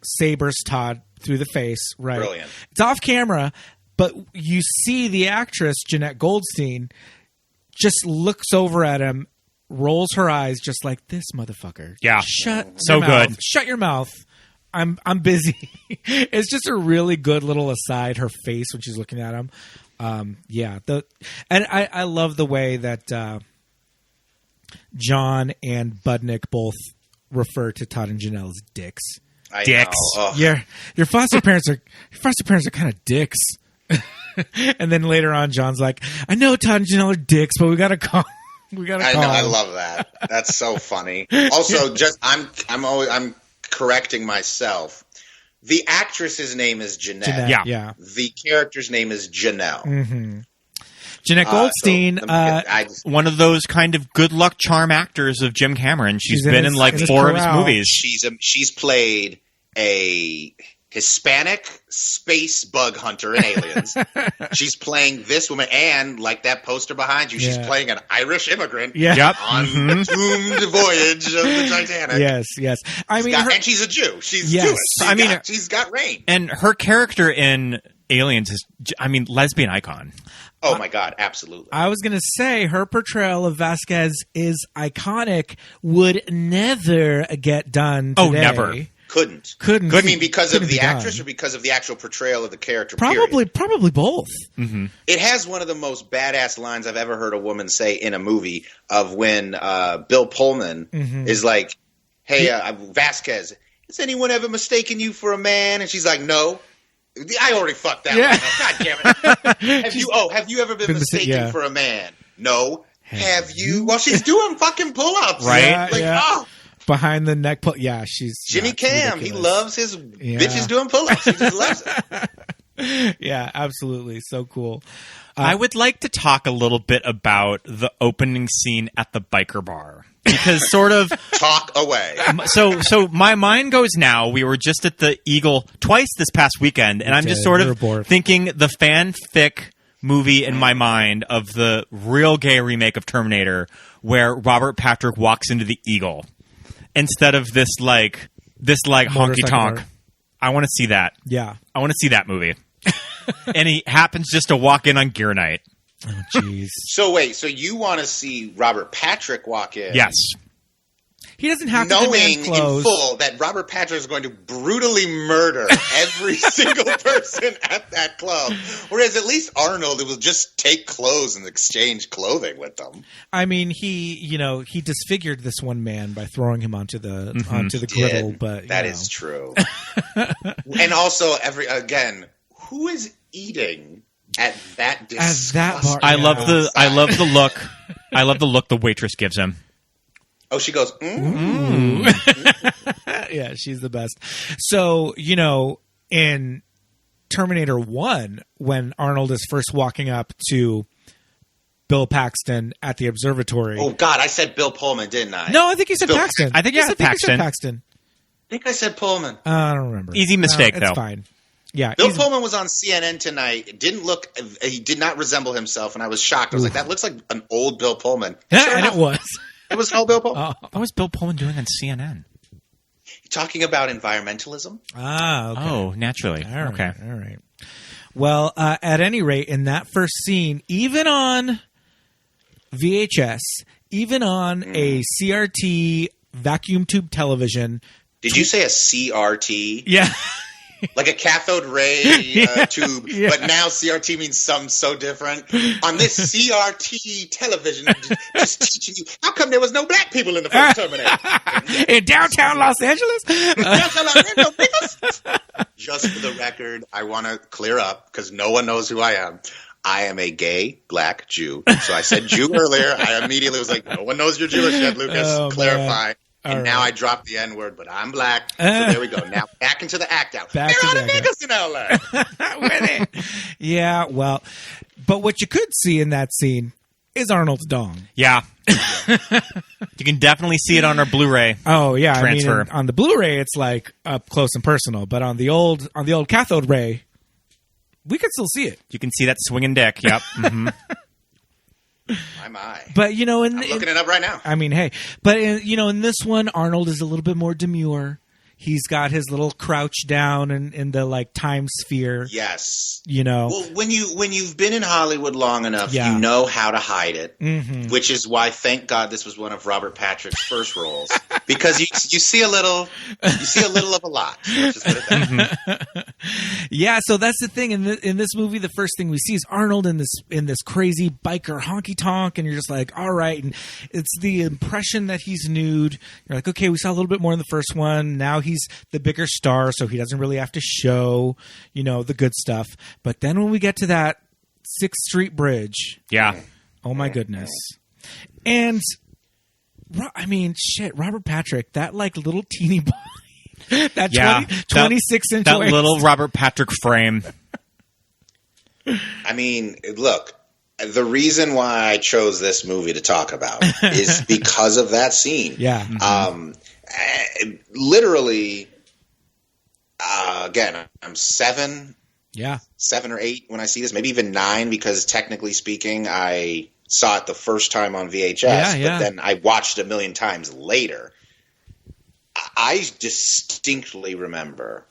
E: sabers Todd through the face. Right,
G: brilliant.
E: It's off camera, but you see the actress Jeanette Goldstein just looks over at him, rolls her eyes, just like this motherfucker.
F: Yeah,
E: shut
F: so
E: your mouth.
F: good.
E: Shut your mouth. I'm busy. It's just a really good little aside. Her face when she's looking at him. I love the way that John and Budnick both refer to Todd and Janelle as dicks.
F: Dicks.
E: Your foster parents are kind of dicks. And then later on, John's like, "I know Todd and Janelle are dicks, but we gotta call."
G: I love that. That's so funny. Also, I'm correcting myself. The actress's name is Jeanette.
E: Yeah.
G: The character's name is Janelle.
E: Mm-hmm. Jeanette Goldstein,
F: one of those kind of good luck charm actors of Jim Cameron. She's been in 4 of his movies.
G: She's played a Hispanic space bug hunter in Aliens. She's playing this woman, and like that poster behind you, she's playing an Irish immigrant on the doomed voyage of the Titanic.
E: Yes.
G: And she's a Jew. She's Jewish. She's got range.
F: And her character in Aliens is, lesbian icon.
G: Oh my God, absolutely.
E: I was going to say her portrayal of Vasquez is iconic, would never get done today.
F: Oh, never.
G: Couldn't. I mean, because of the actress or because of the actual portrayal of the character?
E: Probably both.
F: Mm-hmm.
G: It has one of the most badass lines I've ever heard a woman say in a movie of when Bill Pullman is like, hey, Vasquez, has anyone ever mistaken you for a man? And she's like, no. I already fucked that one up. God damn it. Have you ever been mistaken for a man? No. Have you? Well, she's doing fucking pull-ups.
F: Right?
G: Oh.
E: Behind the neck pull. Yeah, she's
G: Jimmy Cam. Ridiculous. He loves his bitches doing pull-ups. He just loves it.
E: Yeah, absolutely. So cool.
F: I would like to talk a little bit about the opening scene at the biker bar. Because sort of
G: talk away.
F: So my mind goes now. We were just at the Eagle twice this past weekend, and I'm just sort of thinking the fanfic movie in my mind of the real gay remake of Terminator, where Robert Patrick walks into the Eagle instead of this honky tonk. I want to see that.
E: Yeah,
F: I want to see that movie. And he happens just to walk in on gear night.
E: Oh, jeez.
G: So wait, so you want to see Robert Patrick walk in?
F: Yes.
E: He doesn't have to
G: knowing
E: demand clothes.
G: In full that Robert Patrick is going to brutally murder every single person at that club. Whereas at least Arnold will just take clothes and exchange clothing with them.
E: I mean, he disfigured this one man by throwing him onto the griddle, but
G: that is true. And also who is eating at that disgusting
F: I love the look. I love the look the waitress gives him.
G: Oh, she goes,
E: Yeah, she's the best. So, in Terminator 1, when Arnold is first walking up to Bill Paxton at the observatory.
G: Oh, God, I said Bill Pullman, didn't I?
E: No, I think you said Paxton.
F: I think you said Paxton.
G: I think I said Pullman.
E: I don't remember.
F: Easy mistake, though.
E: It's fine. Yeah,
G: Bill Pullman was on CNN tonight. He did not resemble himself, and I was shocked. I was like, that looks like an old Bill Pullman.
E: And it was.
G: It was an old Bill Pullman.
F: What was Bill Pullman doing on CNN?
G: Talking about environmentalism.
E: Ah, okay.
F: Oh, naturally.
E: All right,
F: okay.
E: All right. Well, at any rate, in that first scene, even on VHS, even on a CRT vacuum tube television.
G: Did you say a CRT?
E: Yeah.
G: Like a cathode ray tube, but now CRT means something so different. On this CRT television, just teaching you, how come there was no black people in the first Terminator?
E: In downtown Los Angeles?
G: Just for the record, I want to clear up, because no one knows who I am. I am a gay black Jew. So I said Jew earlier. I immediately was like, no one knows you're Jewish yet, Lucas. Clarify. Man. And now I dropped the N-word, but I'm black. So there we go. Now back into the act out. There are the niggas in L.A.
E: With it. Yeah, well, but what you could see in that scene is Arnold's dong.
F: Yeah. You can definitely see it on our Blu-ray.
E: Oh, yeah.
F: Transfer.
E: I mean, on the Blu-ray, it's like up close and personal, but on the old cathode ray, we could still see it.
F: You can see that swinging dick. Yep. Mm-hmm.
G: My.
E: But,
G: I'm looking it up right now.
E: I mean, hey. But, in this one, Arnold is a little bit more demure. He's got his little crouch down in the, time sphere.
G: Yes.
E: Well,
G: when you've been in Hollywood long enough, you know how to hide it, which is why, thank God, this was one of Robert Patrick's first roles. Because you see a little of a lot. Let's just put it that way.
E: Yeah, so that's the thing. In this movie, the first thing we see is Arnold in this crazy biker honky tonk, and you're just like, all right. And it's the impression that he's nude. You're like, okay, we saw a little bit more in the first one. Now he's the bigger star, so he doesn't really have to show, the good stuff. But then when we get to that 6th Street Bridge, oh my goodness. And I mean, shit, Robert Patrick, that little teeny body, that 26-inch
F: that little Robert Patrick frame.
G: I mean, look, the reason why I chose this movie to talk about is because of that scene.
E: Yeah.
G: Literally, again, I'm 7 or 8 when I see this, maybe even 9, because technically speaking, I saw it the first time on VHS, but then I watched it a million times later. I distinctly remember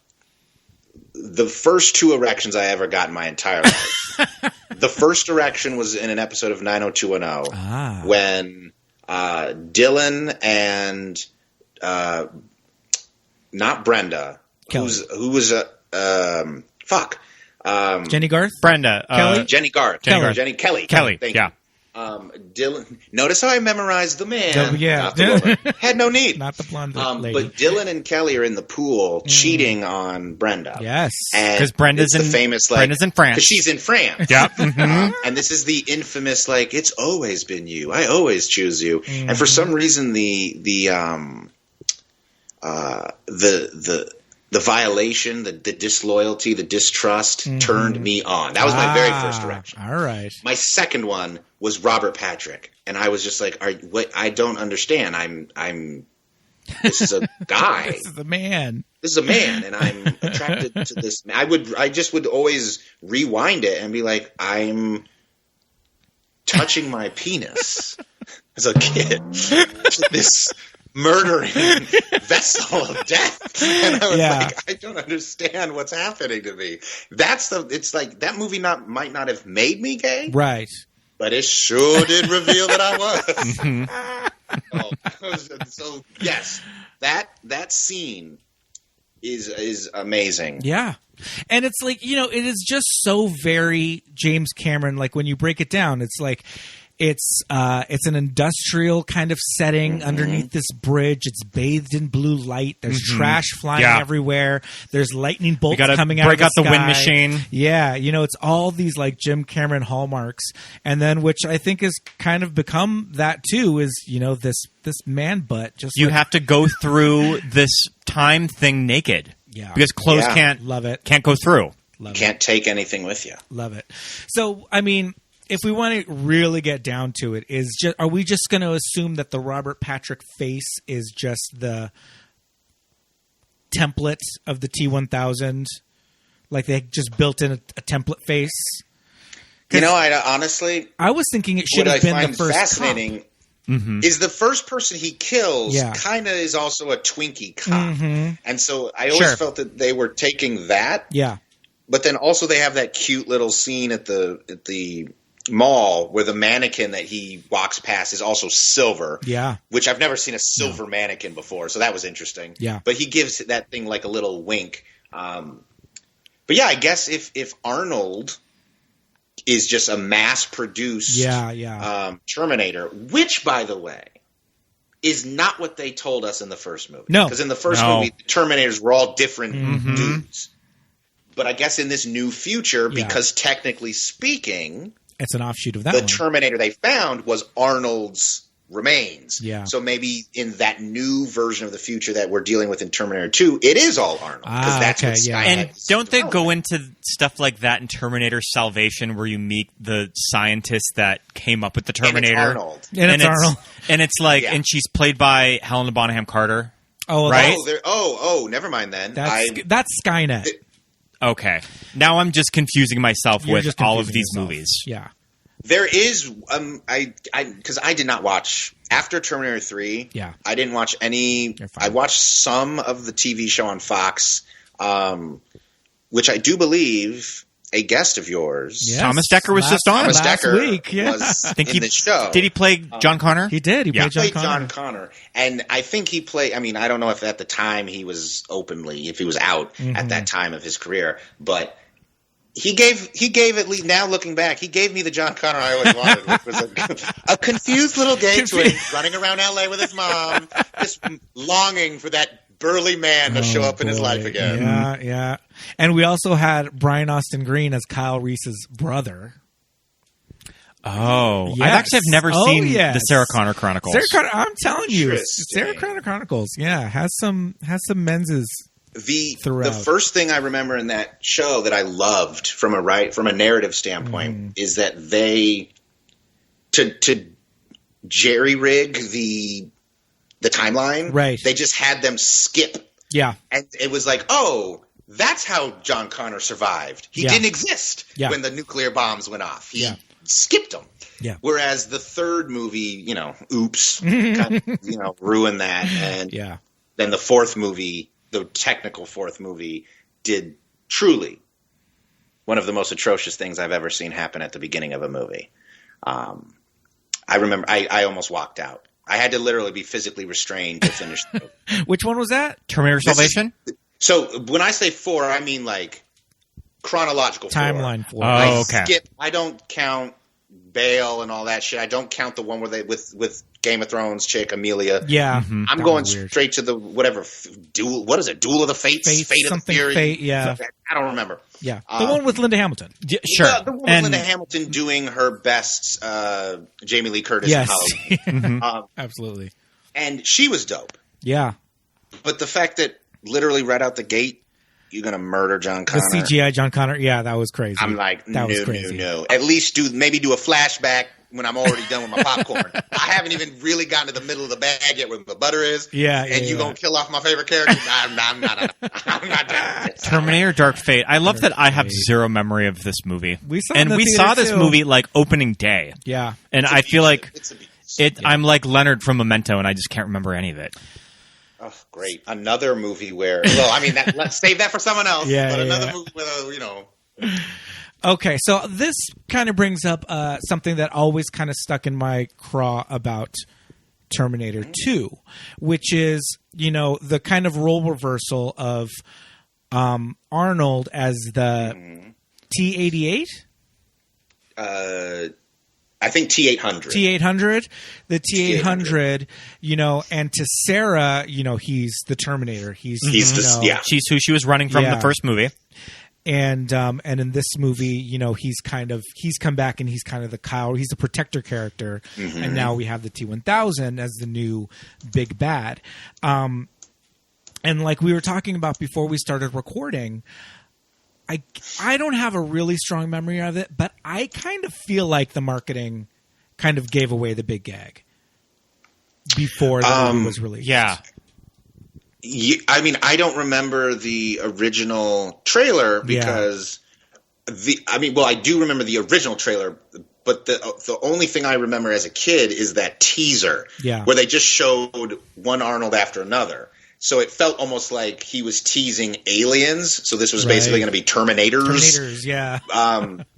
G: the first 2 erections I ever got in my entire life. The first erection was in an episode of 90210 when Dylan and not Brenda,
E: Kelly.
G: who was
E: Jenny Garth?
F: Brenda.
E: Kelly?
G: Jenny Garth.
E: Kelly.
G: Jenny Kelly.
F: Kelly,
G: Thank
F: yeah.
G: Dylan. Notice how I memorized the man.
E: Yeah.
G: Not the woman. Had no need.
E: Not the blonde lady.
G: But Dylan and Kelly are in the pool cheating on Brenda.
E: Yes.
F: Because Brenda's in
G: famous,
F: Brenda's in France.
G: Because she's in France.
F: Yep. Mm-hmm.
G: And this is the infamous, like, it's always been you. I always choose you. And for some reason, the violation, the disloyalty, the distrust turned me on. That was my very first direction.
E: All right.
G: My second one was Robert Patrick, and I was just like, I don't understand. This is a guy.
E: This is a man.
G: This is a man, and I'm attracted to this man. I just would always rewind it and be like, I'm touching my penis as a kid. This murdering vessel of death, and I was like, I don't understand what's happening to me. It's like that movie might not have made me gay,
E: right?
G: But it sure did reveal that I was. So yes, that scene is amazing.
E: Yeah. And it's like, it is just so very James Cameron. Like when you break it down, it's like it's an industrial kind of setting underneath this bridge. It's bathed in blue light. There's trash flying everywhere. There's lightning bolts coming out of the sky.
F: Break out the wind machine.
E: Yeah, it's all these like Jim Cameron hallmarks. And then, which I think has kind of become that too, is this man butt. Just
F: you have to go through this time thing naked.
E: Yeah,
F: because clothes can't go through.
G: Can't take anything with you.
E: Love it. So I mean, if we want to really get down to it, are we just going to assume that the Robert Patrick face is just the template of the T-1000? Like they just built in a template face?
G: I honestly,
E: I was thinking it should have been the first
G: fascinating. Is the first person he kills kind of is also a Twinkie cop. And so I always felt that they were taking that.
E: Yeah.
G: But then also they have that cute little scene at the mall where the mannequin that he walks past is also silver.
E: Yeah.
G: Which I've never seen a silver mannequin before, so that was interesting.
E: Yeah.
G: But he gives that thing like a little wink. But yeah, I guess if Arnold is just a mass-produced Terminator, which, by the way, is not what they told us in the first movie.
E: No.
G: Because in the first movie, the Terminators were all different dudes. But I guess in this new future, because technically speaking,
E: it's an offshoot of that
G: the
E: one.
G: Terminator they found was Arnold's remains.
E: Yeah.
G: So maybe in that new version of the future that we're dealing with in Terminator 2, it is all Arnold. Because that's what Skynet
F: And don't they go into stuff like that in Terminator Salvation where you meet the scientist that came up with the Terminator?
G: And it's Arnold.
E: And it's Arnold.
F: And it's like, and she's played by Helena Bonham Carter.
E: Oh,
F: right?
G: Never mind then.
E: That's Skynet.
F: Okay. Now I'm just confusing myself with all of these movies.
E: Yeah.
G: There is because I did not watch after Terminator 3.
E: Yeah.
G: I didn't watch any. I watched some of the TV show on Fox, which I do believe a guest of yours,
F: Thomas Dekker, was just on
G: Thomas
E: last
G: Dekker
E: week. Yeah.
G: was
F: I think
G: in the show.
F: Did he play John Connor?
E: He did. He played
G: John Connor. And I think he played. I mean, I don't know if at the time he was if he was out at that time of his career, but. He gave at least, now looking back, he gave me the John Connor I always wanted, which was a confused little gay twin running around L.A. with his mom, just longing for that burly man to show up in his life again.
E: Yeah, yeah. And we also had Brian Austin Green as Kyle Reese's brother.
F: Oh,
E: Yes.
F: I've never seen the Sarah Connor Chronicles.
E: I'm telling you, Sarah Connor Chronicles. Yeah, has some menses.
G: The first thing I remember in that show that I loved from a narrative standpoint is that they to jerry rig the timeline.
E: Right.
G: They just had them skip.
E: Yeah.
G: And it was like, oh, that's how John Connor survived. He didn't exist when the nuclear bombs went off. He skipped them.
E: Yeah.
G: Whereas the third movie, oops, kind of, ruined that. And then the fourth movie, the technical fourth movie, did truly one of the most atrocious things I've ever seen happen at the beginning of a movie. I remember I almost walked out. I had to literally be physically restrained to finish the movie.
E: Which one was that?
F: Terminator Salvation?
G: So when I say 4, I mean like chronological
E: timeline 4.
F: Oh, okay.
G: I don't count Bale and all that shit. I don't count the one where they with Game of Thrones chick Amelia.
E: Yeah,
G: I'm going straight to the whatever duel. What is it? Duel of the Fates? Fate of the Fury?
E: Fate, yeah.
G: I don't remember.
E: Yeah, the one with Linda Hamilton.
F: Yeah, sure.
G: The one with Linda Hamilton doing her best Jamie Lee Curtis.
E: Yes,
G: absolutely. And she was dope.
E: Yeah,
G: but the fact that literally right out the gate, you're going to murder John Connor.
E: The CGI John Connor, yeah, that was crazy.
G: I'm like, no. At least do a flashback when I'm already done with my popcorn. I haven't even really gotten to the middle of the bag yet where the butter is.
E: Yeah,
G: and you going to kill off my favorite character? I'm not done.
F: Terminator Dark Fate. I love that I have zero memory of this movie.
E: We
F: saw this movie like opening day.
E: Yeah.
F: And I feel like I'm like Leonard from Memento and I just can't remember any of it.
G: Oh, great. Another movie where, well, I mean, let's save that for someone else. Another movie where,
E: Okay, so this kind of brings up something that always kind of stuck in my craw about Terminator 2, which is, the kind of role reversal of Arnold as the T-88?
G: I think T-800.
E: T-800? The T-800, and to Sarah, he's the Terminator. He's
F: She's who she was running from the first movie.
E: And in this movie, he's come back and he's kind of he's the protector character. Mm-hmm. And now we have the T-1000 as the new big bad. And like we were talking about before we started recording, I don't have a really strong memory of it, but I kind of feel like the marketing kind of gave away the big gag before the movie was released.
F: Yeah.
G: I mean, I don't remember the original trailer because I do remember the original trailer, but the only thing I remember as a kid is that teaser where they just showed one Arnold after another. So it felt almost like he was teasing aliens. So this was basically going to be Terminators.
E: Terminators, yeah.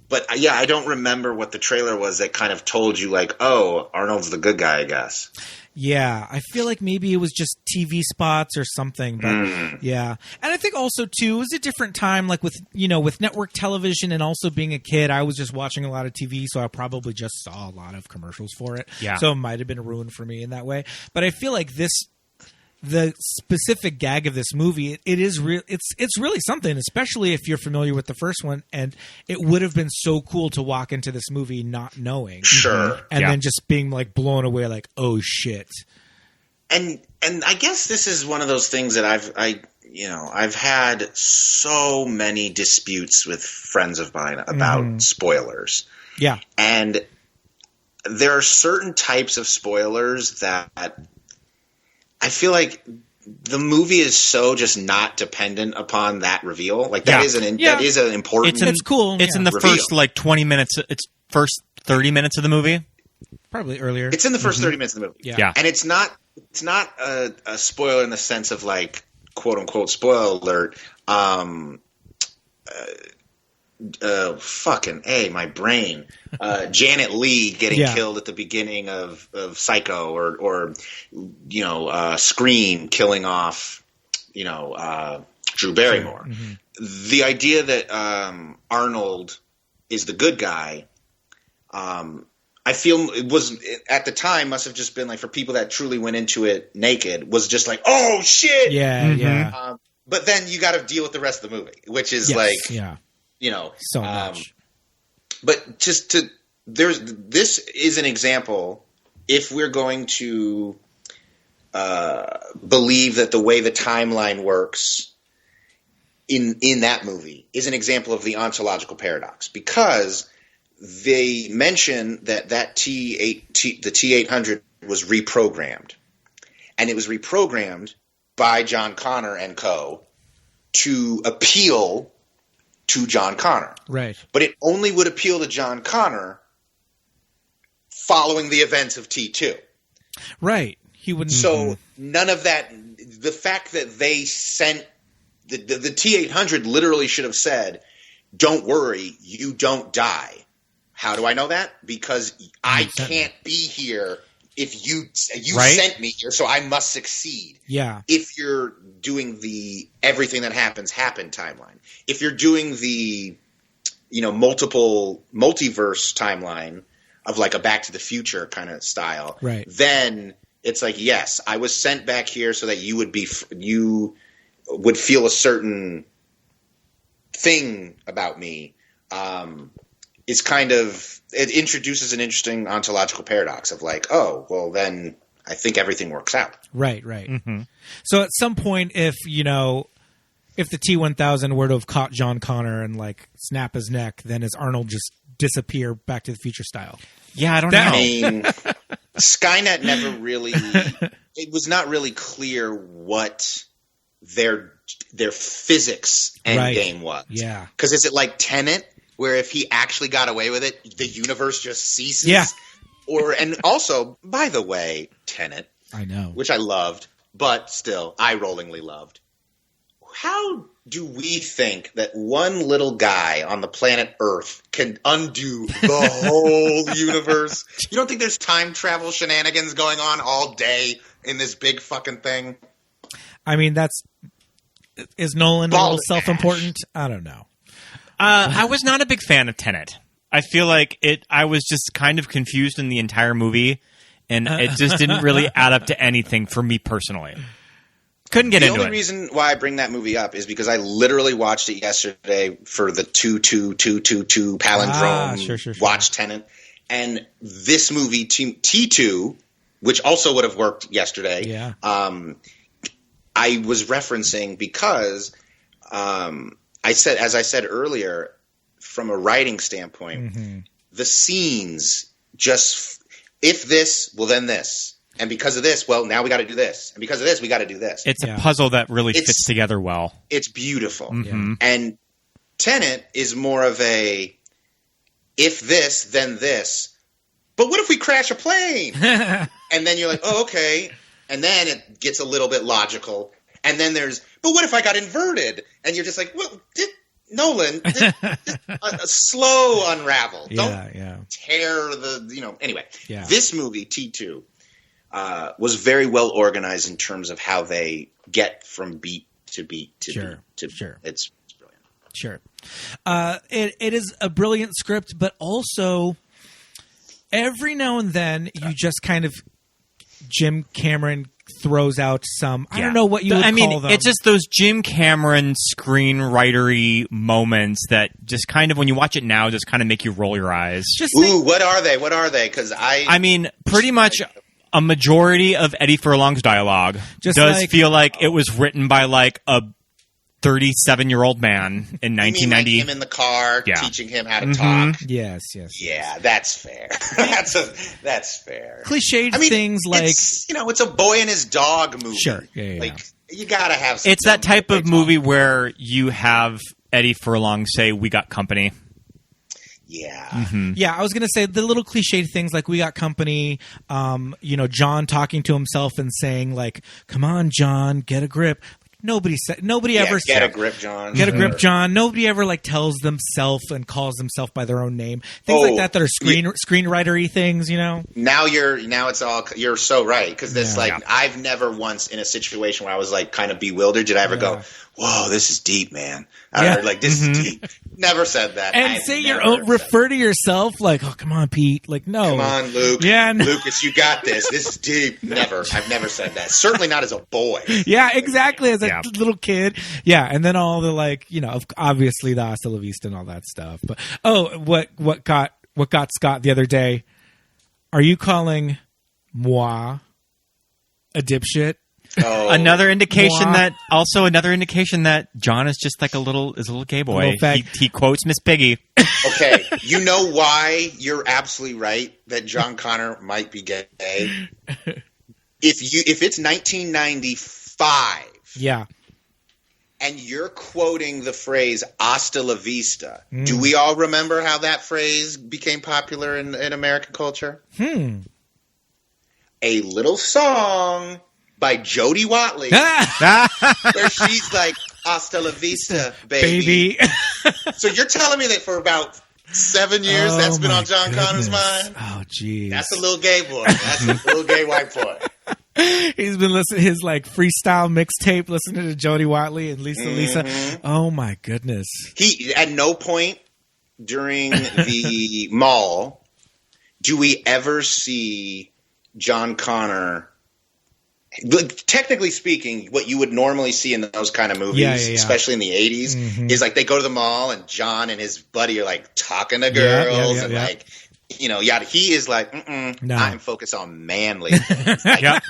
G: But I don't remember what the trailer was that kind of told you like, oh, Arnold's the good guy, I guess.
E: Yeah, I feel like maybe it was just TV spots or something, but yeah. And I think also too, it was a different time, like with network television and also being a kid, I was just watching a lot of TV, so I probably just saw a lot of commercials for it.
F: Yeah.
E: So it might have been a ruin for me in that way. But I feel like the specific gag of this movie, it's really something, especially if you're familiar with the first one, and it would have been so cool to walk into this movie not knowing.
G: Sure.
E: And then just being like blown away like, oh shit.
G: And I guess this is one of those things that I've had so many disputes with friends of mine about spoilers.
E: Yeah.
G: And there are certain types of spoilers that I feel like the movie is so just not dependent upon that reveal. Like that is an important.
E: It's cool.
F: It's in the
G: reveal.
F: first like 20 minutes. It's first 30 minutes of the movie.
E: Probably earlier.
G: It's in the first 30 minutes of the movie.
E: Yeah.
G: And it's not a spoiler in the sense of like quote unquote spoiler alert. Fucking my brain. Janet Leigh getting killed at the beginning of Psycho, or Scream killing off Drew Barrymore. Mm-hmm. The idea that Arnold is the good guy, I feel it was at the time must have just been like for people that truly went into it naked was just like, oh shit,
E: yeah.
G: But then you got to deal with the rest of the movie, which is so much. But this is an example. If we're going to believe that the way the timeline works in that movie is an example of the ontological paradox, because they mention that the T-800 was reprogrammed, and it was reprogrammed by John Connor and co. to appeal to John Connor.
E: Right.
G: But it only would appeal to John Connor following the events of T2.
E: Right. He wouldn't.
G: So none of that, the fact that they sent the T-800 literally should have said, don't worry, you don't die. How do I know that? Because I can't be here if you sent me here, so I must succeed.
E: Yeah.
G: If you're doing the everything that happen timeline. If you're doing the multiple multiverse timeline, of like a Back to the Future kind of style,
E: Right.
G: then it's like, yes, I was sent back here so that you would feel a certain thing about me. Is kind of, it introduces an interesting ontological paradox of like, oh, well then I think everything works out.
E: Right. So at some point, if the T-1000 were to have caught John Connor and like snap his neck, then does Arnold just disappear Back to the Future style?
F: Yeah, I don't know.
G: I mean, Skynet never really, it was not really clear what their physics endgame was.
E: Yeah.
G: Because is it like Tenet, where if he actually got away with it, the universe just ceases?
E: Yeah.
G: And also, by the way, Tenet,
E: I know.
G: which I loved, but still, eye-rollingly loved. How do we think that one little guy on the planet Earth can undo the whole universe? You don't think there's time travel shenanigans going on all day in this big fucking thing?
E: I mean, is Nolan a
G: Ball
E: little
G: of
E: self-important? I don't know.
F: I was not a big fan of Tenet. I feel like I was just kind of confused in the entire movie, and it just didn't really add up to anything for me personally. Couldn't get into it.
G: The only reason why I bring that movie up is because I literally watched it yesterday for the 2-2-2-2-2 palindrome
E: Sure.
G: watch Tenet. And this movie, T2, which also would have worked yesterday,
E: Yeah.
G: I was referencing because as I said earlier, from a writing standpoint, the scenes just, if this, well then this. And because of this, well, now we got to do this. And because of this, we got to do this.
F: It's a puzzle that really fits together well.
G: It's beautiful.
F: Mm-hmm.
G: And Tenet is more of a, if this, then this. But what if we crash a plane? And then you're like, oh, okay. And then it gets a little bit logical. And then there's, but what if I got inverted? And you're just like, well, Nolan, a slow unravel. Don't tear the, anyway.
E: Yeah.
G: This movie, T2, was very well organized in terms of how they get from beat to beat to beat to beat.
E: Sure.
G: It's brilliant.
E: Sure. It is a brilliant script, but also every now and then you just kind of, Jim Cameron throws out some, I don't know what you would call them.
F: It's just those Jim Cameron screenwritery moments that just kind of, when you watch it now, just kind of make you roll your eyes.
G: What are they? What are they? Because I mean,
F: pretty much a majority of Eddie Furlong's dialogue feel like it was written by like a 37-year-old man in 1990.
G: Like him in the car, teaching him how to talk.
E: Yes.
G: Yeah, that's fair. that's fair.
E: Cliched things like,
G: it's a boy and his dog movie.
E: Sure. Yeah.
G: Like you gotta have. Some
F: it's that type of movie where you have Eddie Furlong say, "We got company."
G: Yeah.
E: Mm-hmm. Yeah, I was going to say the little cliched things like we got company, John talking to himself and saying like, come on, John, get a grip. Nobody ever said,
G: get a grip, John.
E: Get a grip, John. Nobody ever like tells themselves and calls themselves by their own name. Things like that are screenwritery things, Now
G: you're so right because this I've never once in a situation where I was like kind of bewildered did I ever go, whoa, this is deep, man. This is deep. Never said that.
E: And refer to yourself like, oh, come on, Pete. Like, no.
G: Come on, Luke.
E: Yeah, no.
G: Lucas, you got this. This is deep. Never. I've never said that. Certainly not as a boy.
E: Yeah, exactly. As a little kid. Yeah. And then all the obviously the Hasta la Vista and all that stuff. But, what got Scott the other day? Are you calling moi a dipshit?
G: Oh.
F: Another indication that John is just like a little gay boy. He quotes Miss Piggy.
G: Okay, you know why you're absolutely right that John Connor might be gay. If it's 1995, and you're quoting the phrase "hasta la vista," do we all remember how that phrase became popular in American culture? A little song by Jody Watley, where she's like, hasta la vista, baby. So you're telling me that for about 7 years that's been on John Connor's mind?
E: Oh, geez.
G: That's a little gay boy. That's a little gay white boy.
E: He's been listening to his freestyle mixtape, listening to Jody Watley and Lisa. Oh, my goodness.
G: He, at no point during the mall do we ever see John Connor? Technically speaking, what you would normally see in those kind of movies, especially in the 80s, is like they go to the mall and John and his buddy are like talking to girls and like, you know, he is like, no. I'm focused on manly. Like,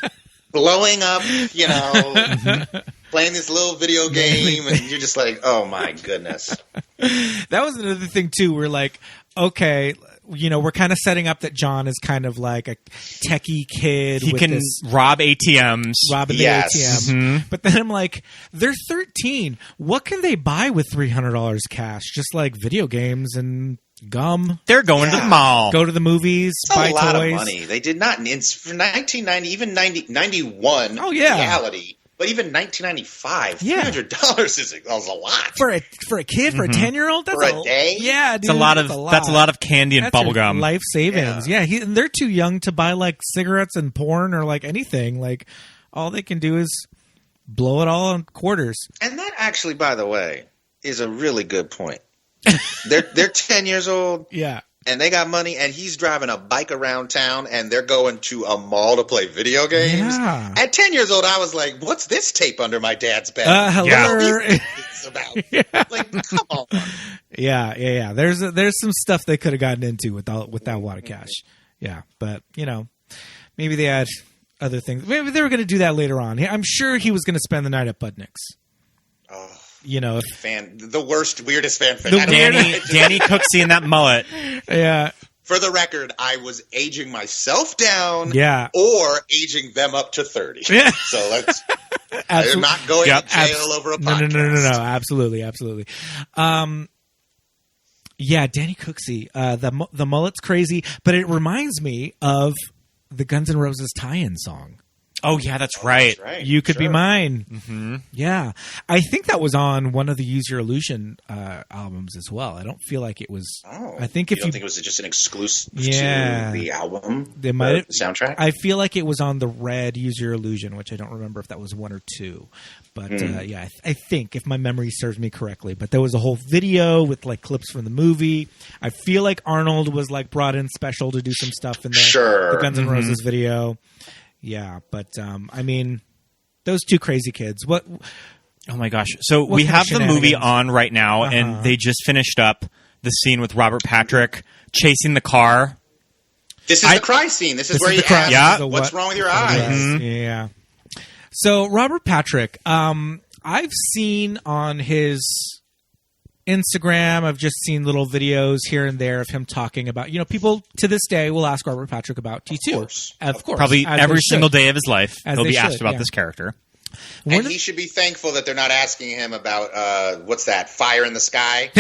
G: blowing up, you know, playing this little video game, and you're just like, oh my goodness.
E: That was another thing too. We're like, okay, you know, we're kind of setting up that John is kind of like a techie kid.
F: He can rob ATMs.
E: Robbing the ATM. But then I'm like, they're 13. What can they buy with $300 cash? Just like video games and gum.
F: They're going to the mall.
E: Go to the movies.
G: That's
E: buy
G: a lot
E: toys.
G: of money. They did not. It's for 1990, even 91.
E: Oh, yeah.
G: Reality. But even 1995, $300 is a lot
E: for a kid, for a 10-year-old. That's
G: for a day.
E: Yeah, dude,
F: that's a lot of candy and bubble gum.
E: Life savings. Yeah, and they're too young to buy like cigarettes and porn or like anything. Like all they can do is blow it all on quarters.
G: And that actually, by the way, is a really good point. They're 10 years old.
E: Yeah.
G: And they got money, and he's driving a bike around town, and they're going to a mall to play video games. Yeah. At 10 years old, I was like, what's this tape under my dad's bed?
E: Hello.
G: It's about. Like, come on.
E: Yeah. There's some stuff they could have gotten into without a lot of cash. Yeah, but, you know, maybe they had other things. Maybe they were going to do that later on. I'm sure he was going to spend the night at Budnick's.
G: Oh.
E: You know,
G: the worst, weirdest fan.
F: Danny Cooksey and that mullet.
E: Yeah.
G: For the record, I was aging myself down, or aging them up to 30. Yeah. So I'm not going to jail over a podcast.
E: No. Absolutely. Yeah, Danny Cooksey. The mullet's crazy, but it reminds me of the Guns N' Roses tie-in song.
F: Oh, yeah, that's right.
E: You Could Be Mine. Mm-hmm. Yeah. I think that was on one of the Use Your Illusion albums as well. I don't feel like it was.
G: Oh.
E: I think
G: you don't think it was just an exclusive to the album?
E: They might have,
G: the soundtrack?
E: I feel like it was on the red Use Your Illusion, which I don't remember if that was 1 or 2. But I think, if my memory serves me correctly. But there was a whole video with like clips from the movie. I feel like Arnold was like brought in special to do some stuff in the Guns N' Roses video. Yeah, but I mean, those two crazy kids. What?
F: Oh my gosh! So we have the movie on right now, and they just finished up the scene with Robert Patrick chasing the car.
G: This is the cry scene. This is where he asks, "What's wrong with your eyes?"
E: Mm-hmm. Yeah. So Robert Patrick, I've seen on his Instagram, I've just seen little videos here and there of him talking about, you know, people to this day will ask Robert Patrick about T2. Of course.
F: Probably every single day of his life, he'll be asked about this character.
G: And he should be thankful that they're not asking him about, what's that, Fire in the Sky?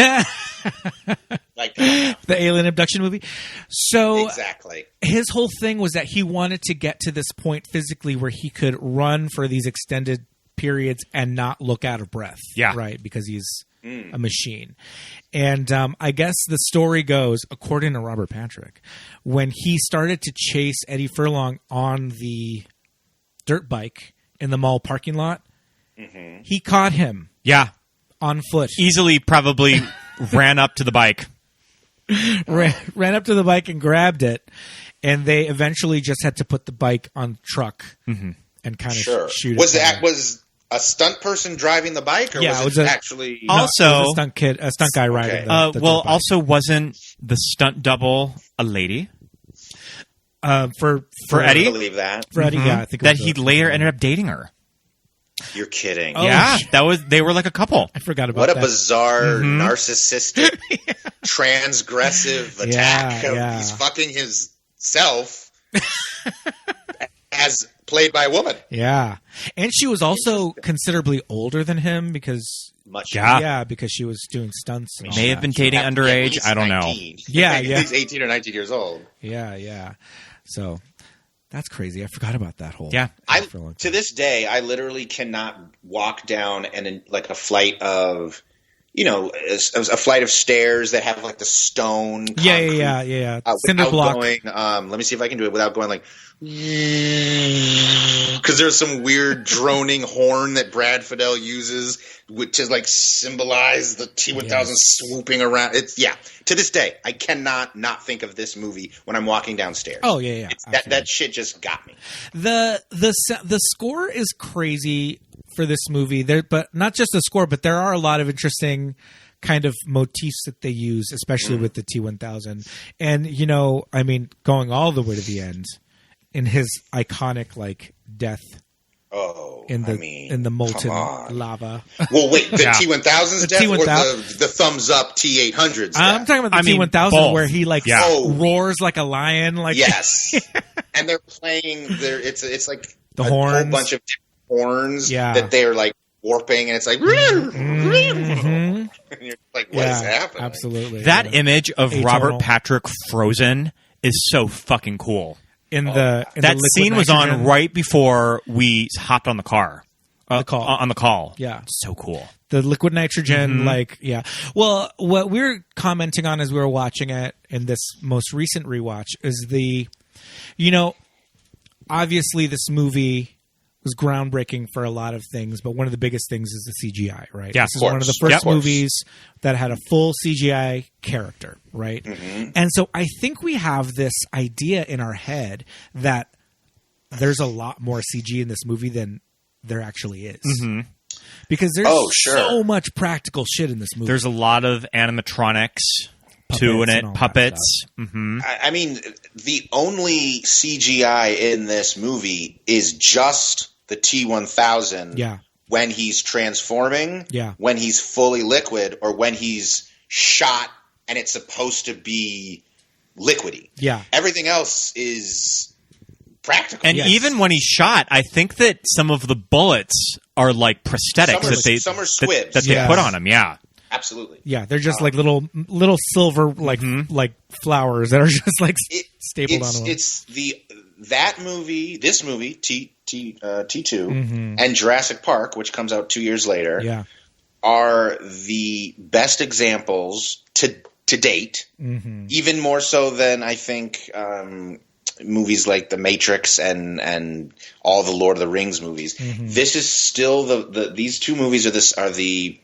G: Like
E: the alien abduction movie. So
G: exactly.
E: His whole thing was that he wanted to get to this point physically where he could run for these extended periods and not look out of breath.
F: Yeah.
E: Right, because he's a machine. And I guess the story goes, according to Robert Patrick, when he started to chase Eddie Furlong on the dirt bike in the mall parking lot, he caught him.
F: Yeah.
E: On foot.
F: Easily probably ran up to the bike.
E: Ran up to the bike and grabbed it. And they eventually just had to put the bike on the truck and kind of shoot it.
G: Was a stunt person driving the bike, or was it actually
E: also a stunt guy riding? The
F: well, also wasn't the stunt double a lady? For Eddie,
G: I believe that
E: for Eddie, I think
F: that he later ended up dating her.
G: You're kidding?
F: Oh, yeah, they were like a couple.
E: I forgot about
G: what
E: that.
G: a bizarre, narcissistic, transgressive attack. He's fucking himself as played by a woman.
E: Yeah. And she was also considerably older than him because because she was doing stunts.
F: May have been dating underage. I don't know.
E: Yeah.
G: He's 18 or 19 years old.
E: Yeah. So that's crazy. I forgot about that whole.
F: Yeah.
G: To this day, I literally cannot walk down like a flight of a flight of stairs that have like the stone.
E: Yeah. Cinder block.
G: Let me see if I can do it without going like, because there's some weird droning horn that Brad Fiedel uses to like symbolize the T-1000 swooping around. To this day, I cannot not think of this movie when I'm walking downstairs.
E: Oh yeah.
G: That shit just got me.
E: The score is crazy for this movie, but not just the score, but there are a lot of interesting kind of motifs that they use, especially with the T-1000. And going all the way to the end in his iconic like death.
G: Oh,
E: in the molten lava.
G: Well, wait, the T-1000's death
E: T-1000.
G: or the thumbs up T-800's death?
E: I'm talking about the T-1000
F: both.
E: where he like roars like a lion. Like
G: yes, and they're playing there. It's like
E: the
G: a
E: horns.
G: whole bunch of horns that they're like warping, and it's like, and you're like, what is happening?
E: Absolutely.
F: That image of Robert Patrick frozen is so fucking cool. That scene was on right before we hopped on the car. On the call.
E: Yeah.
F: So cool.
E: The liquid nitrogen, Well, what we were commenting on as we were watching it in this most recent rewatch is obviously this movie was groundbreaking for a lot of things, but one of the biggest things is the CGI, right?
F: Yeah,
E: this is one of the first movies that had a full CGI character, right? Mm-hmm. And so I think we have this idea in our head that there's a lot more CG in this movie than there actually is. Mm-hmm. Because there's so much practical shit in this movie.
F: There's a lot of animatronics too in it, puppets. Mm-hmm.
G: I mean, the only CGI in this movie is just the T-1000 when he's transforming, when he's fully liquid, or when he's shot and it's supposed to be liquidy.
E: Yeah.
G: Everything else is practical.
F: And even when he's shot, I think that some of the bullets are like prosthetics
G: some are squibs
F: that they put on him. Yeah.
G: Absolutely.
E: Yeah, they're just like little silver like flowers that are just like stapled onto them.
G: It's this movie T2 and Jurassic Park, which comes out 2 years later, are the best examples to date. Mm-hmm. Even more so than I think movies like The Matrix and all the Lord of the Rings movies. Mm-hmm. This is still these two movies are the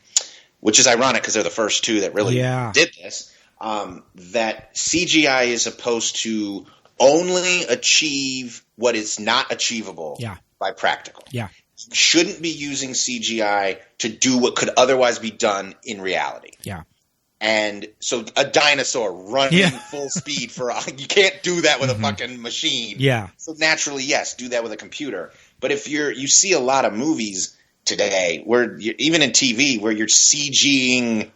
G: which is ironic because they're the first two that really did this, that CGI is supposed to only achieve what is not achievable by practical.
E: Yeah.
G: Shouldn't be using CGI to do what could otherwise be done in reality.
E: Yeah.
G: And so a dinosaur running full speed you can't do that with a fucking machine.
E: Yeah.
G: So naturally, yes, do that with a computer. But if you see a lot of movies today, where even in TV, where you're CGing.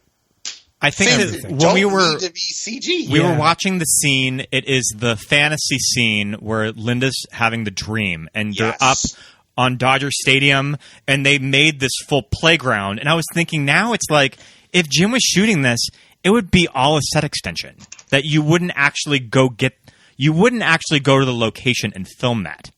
F: I think that when we were watching the scene, it is the fantasy scene where Linda's having the dream, and they're up on Dodger Stadium, and they made this full playground. And I was thinking, now it's like if Jim was shooting this, it would be all a set extension that you wouldn't actually go to the location and film that.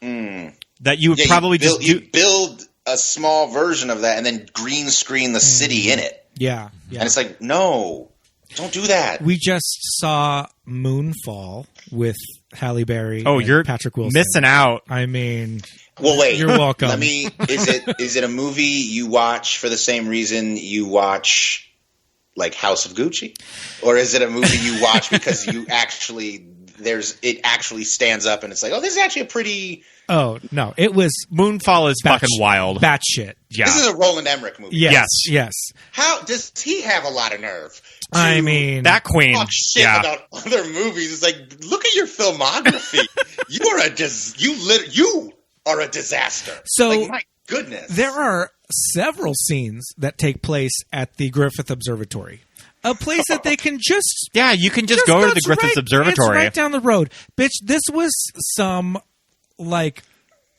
F: That you would probably
G: build a small version of that and then green screen the city in it.
E: Yeah.
G: And it's like, no, don't do that.
E: We just saw Moonfall with Halle Berry.
F: Oh, you're
E: Patrick Wilson.
F: missing out.
E: I mean,
G: well, wait.
E: You're welcome.
G: Is it a movie you watch for the same reason you watch like House of Gucci, or is it a movie you watch because it actually stands up and it's like, oh, this is actually a pretty.
E: Oh no! It was
F: Moonfall is fucking wild.
E: Batshit.
F: Yeah,
G: this is a Roland Emmerich movie.
E: Yes.
G: How does he have a lot of nerve?
E: I mean,
F: that queen.
G: Talk shit about other movies. It's like, look at your filmography. You are a disaster.
E: So,
G: like, my goodness,
E: there are several scenes that take place at the Griffith Observatory. A place that they can just
F: you can just go to the Griffith Observatory.
E: It's right down the road, bitch. This was some like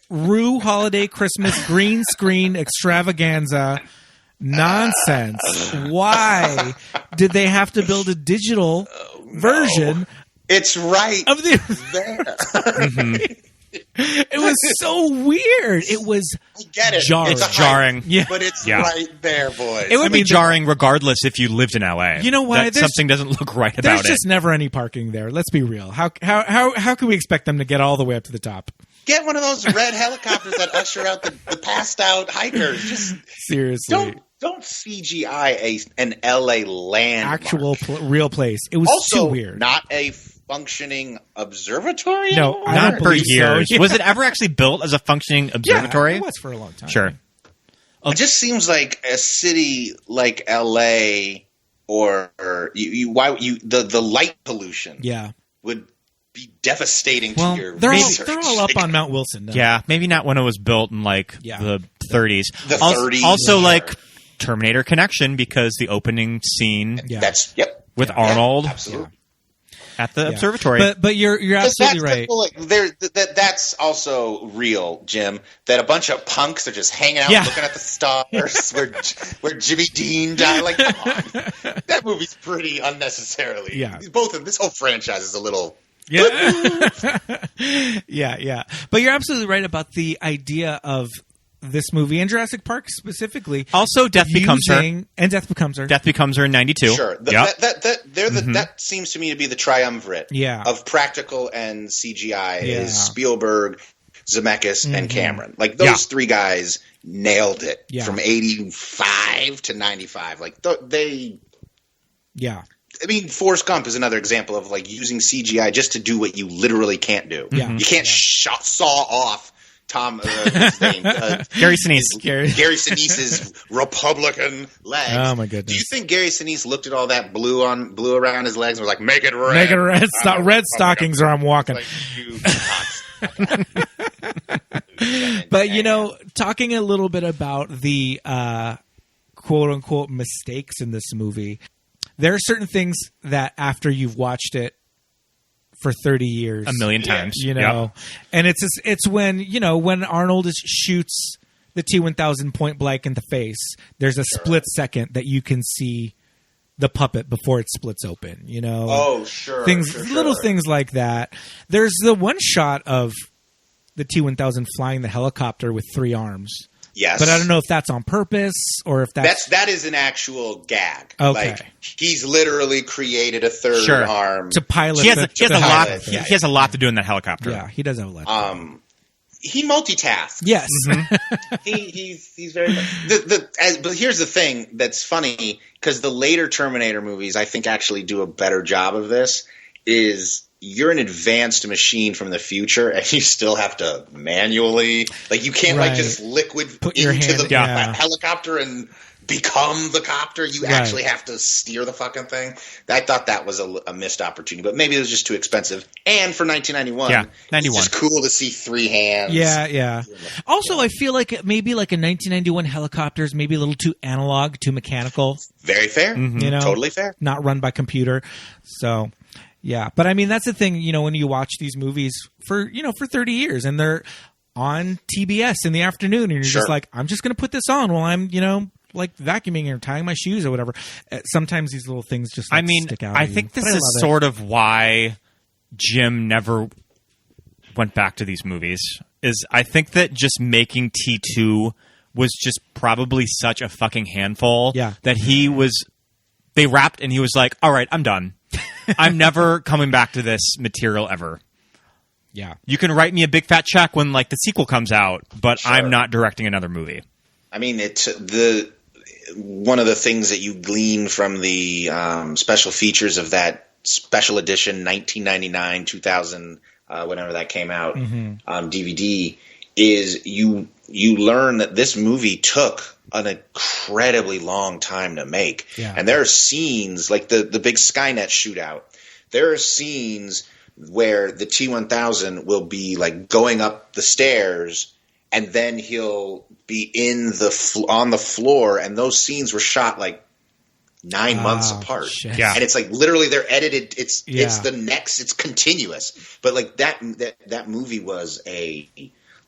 E: Rue Holiday Christmas green screen extravaganza nonsense. Why did they have to build a digital version?
G: It's right
E: of the
G: there.
E: It was so weird. It was
G: I get it.
E: jarring.
G: It's a hype,
F: Jarring.
E: Yeah.
G: but it's
F: Yeah.
G: right there, boys.
F: It would be jarring regardless if you lived in LA.
E: You know why?
F: That
E: There's-
F: something doesn't look right
E: There's
F: about it.
E: just never any parking there. Let's be real. How can we expect them to get all the way up to the top?
G: Get one of those red helicopters that usher out the passed out hikers. Just
E: Seriously.
G: don't CGI an LA landmark.
E: Actual real place. It was
G: Also,
E: too weird.
G: not a functioning observatory.
E: No,
G: anymore?
E: I don't
F: Not for
E: believe so.
F: years.
E: Yeah.
F: Was it ever actually built as a functioning observatory?
E: Yeah, it was for a long time.
F: Sure.
G: It just seems like a city like LA or the light pollution
E: Yeah.
G: would be devastating
E: Well,
G: to your
E: they're
G: research.
E: all up on Mount Wilson now.
F: Yeah, maybe not when it was built in like
E: Yeah.
F: the 30s.
G: The
F: Also,
G: 30s,
F: also
G: sure.
F: like Terminator connection because the opening scene
E: Yeah.
G: That's yep.
F: with
G: Yeah,
F: Arnold
G: absolutely.
F: at the
E: Yeah.
F: observatory.
E: But you're absolutely right.
G: That's also real, Jim. That a bunch of punks are just hanging out,
E: Yeah.
G: looking at the stars, where Jimmy Dean died. Like, come on, that movie's pretty unnecessarily.
E: Yeah.
G: Both of this whole franchise is a little.
E: Yeah. yeah. But you're absolutely right about the idea of this movie and Jurassic Park specifically.
F: Also, Death Becomes Her.
E: And Death Becomes Her.
F: Death Becomes Her in 92.
G: Sure,
F: Yep.
G: that seems to me to be the triumvirate
E: Yeah.
G: of practical and CGI
E: Yeah.
G: is Spielberg, Zemeckis, and Cameron. Like those three guys nailed it
E: Yeah.
G: from 85 to 95. Like they.
E: Yeah.
G: I mean, Forrest Gump is another example of like using CGI just to do what you literally can't do.
E: Yeah.
G: You can't saw off what's his name?
F: Gary Sinise.
E: Gary.
G: Gary Sinise's Republican legs.
E: Oh, my goodness.
G: Do you think Gary Sinise looked at all that blue around his legs and was like, "Make it red,
E: Make it red.
G: I'm a
E: Red stockings or I'm walking.
G: Like, you cocks.
E: But, talking a little bit about the quote-unquote mistakes in this movie, there are certain things that after you've watched it for 30 years...
F: A million times.
E: and it's when Arnold shoots the T-1000 point blank in the face, there's a split second that you can see the puppet before it splits open,
G: Oh, sure.
E: Little things like that. There's the one shot of the T-1000 flying the helicopter with 3 arms.
G: Yes.
E: But I don't know if that's on purpose or if
G: that is an actual gag.
E: Okay.
G: Like he's literally created a third
F: Sure.
G: arm
E: to pilot.
F: He has a lot.
G: pilot,
F: He has a lot to do in that helicopter.
E: Yeah, he does have a lot.
G: He multitasks.
E: Yes.
G: He's very. But here's the thing that's funny because the later Terminator movies, I think, actually do a better job of this. Is you're an advanced machine from the future, and you still have to manually, like, you can't
E: Right.
G: like just liquid
E: Put your
G: into
E: hand-
G: the
E: yeah.
G: helicopter and become the copter. You
E: Right.
G: actually have to steer the fucking thing. I thought that was a missed opportunity, but maybe it was just too expensive. And for 1991,
F: Yeah, 91.
G: it's just cool to see 3 hands.
E: Yeah. Also, I feel like maybe like a 1991 helicopter is maybe a little too analog, too mechanical.
G: Very fair. Totally fair.
E: Not run by computer. So, yeah. But I mean, that's the thing, when you watch these movies for 30 years and they're on TBS in the afternoon and you're
G: Sure.
E: just like, I'm just going to put this on while I'm, like vacuuming or tying my shoes or whatever. Sometimes these little things just stick out.
F: I
E: at you.
F: think this
E: But I
F: is
E: love it.
F: sort of why Jim never went back to these movies. Is I think that just making T2 was just probably such a fucking handful that they wrapped and he was like, all right, I'm done. I'm never coming back to this material ever.
E: Yeah.
F: You can write me a big fat check when like the sequel comes out, but
G: Sure.
F: I'm not directing another movie.
G: I mean, it's one of the things that you glean from the special features of that special edition 1999 2000 whenever that came out DVD is you learn that this movie took an incredibly long time to make.
E: Yeah.
G: And there are scenes like the big Skynet shootout. There are scenes where the T-1000 will be like going up the stairs and then he'll be on the floor, and those scenes were shot like 9 months apart.
E: Shit.
F: Yeah.
G: And it's like literally they're edited. It's
E: Yeah.
G: the next. It's continuous. But like that movie was a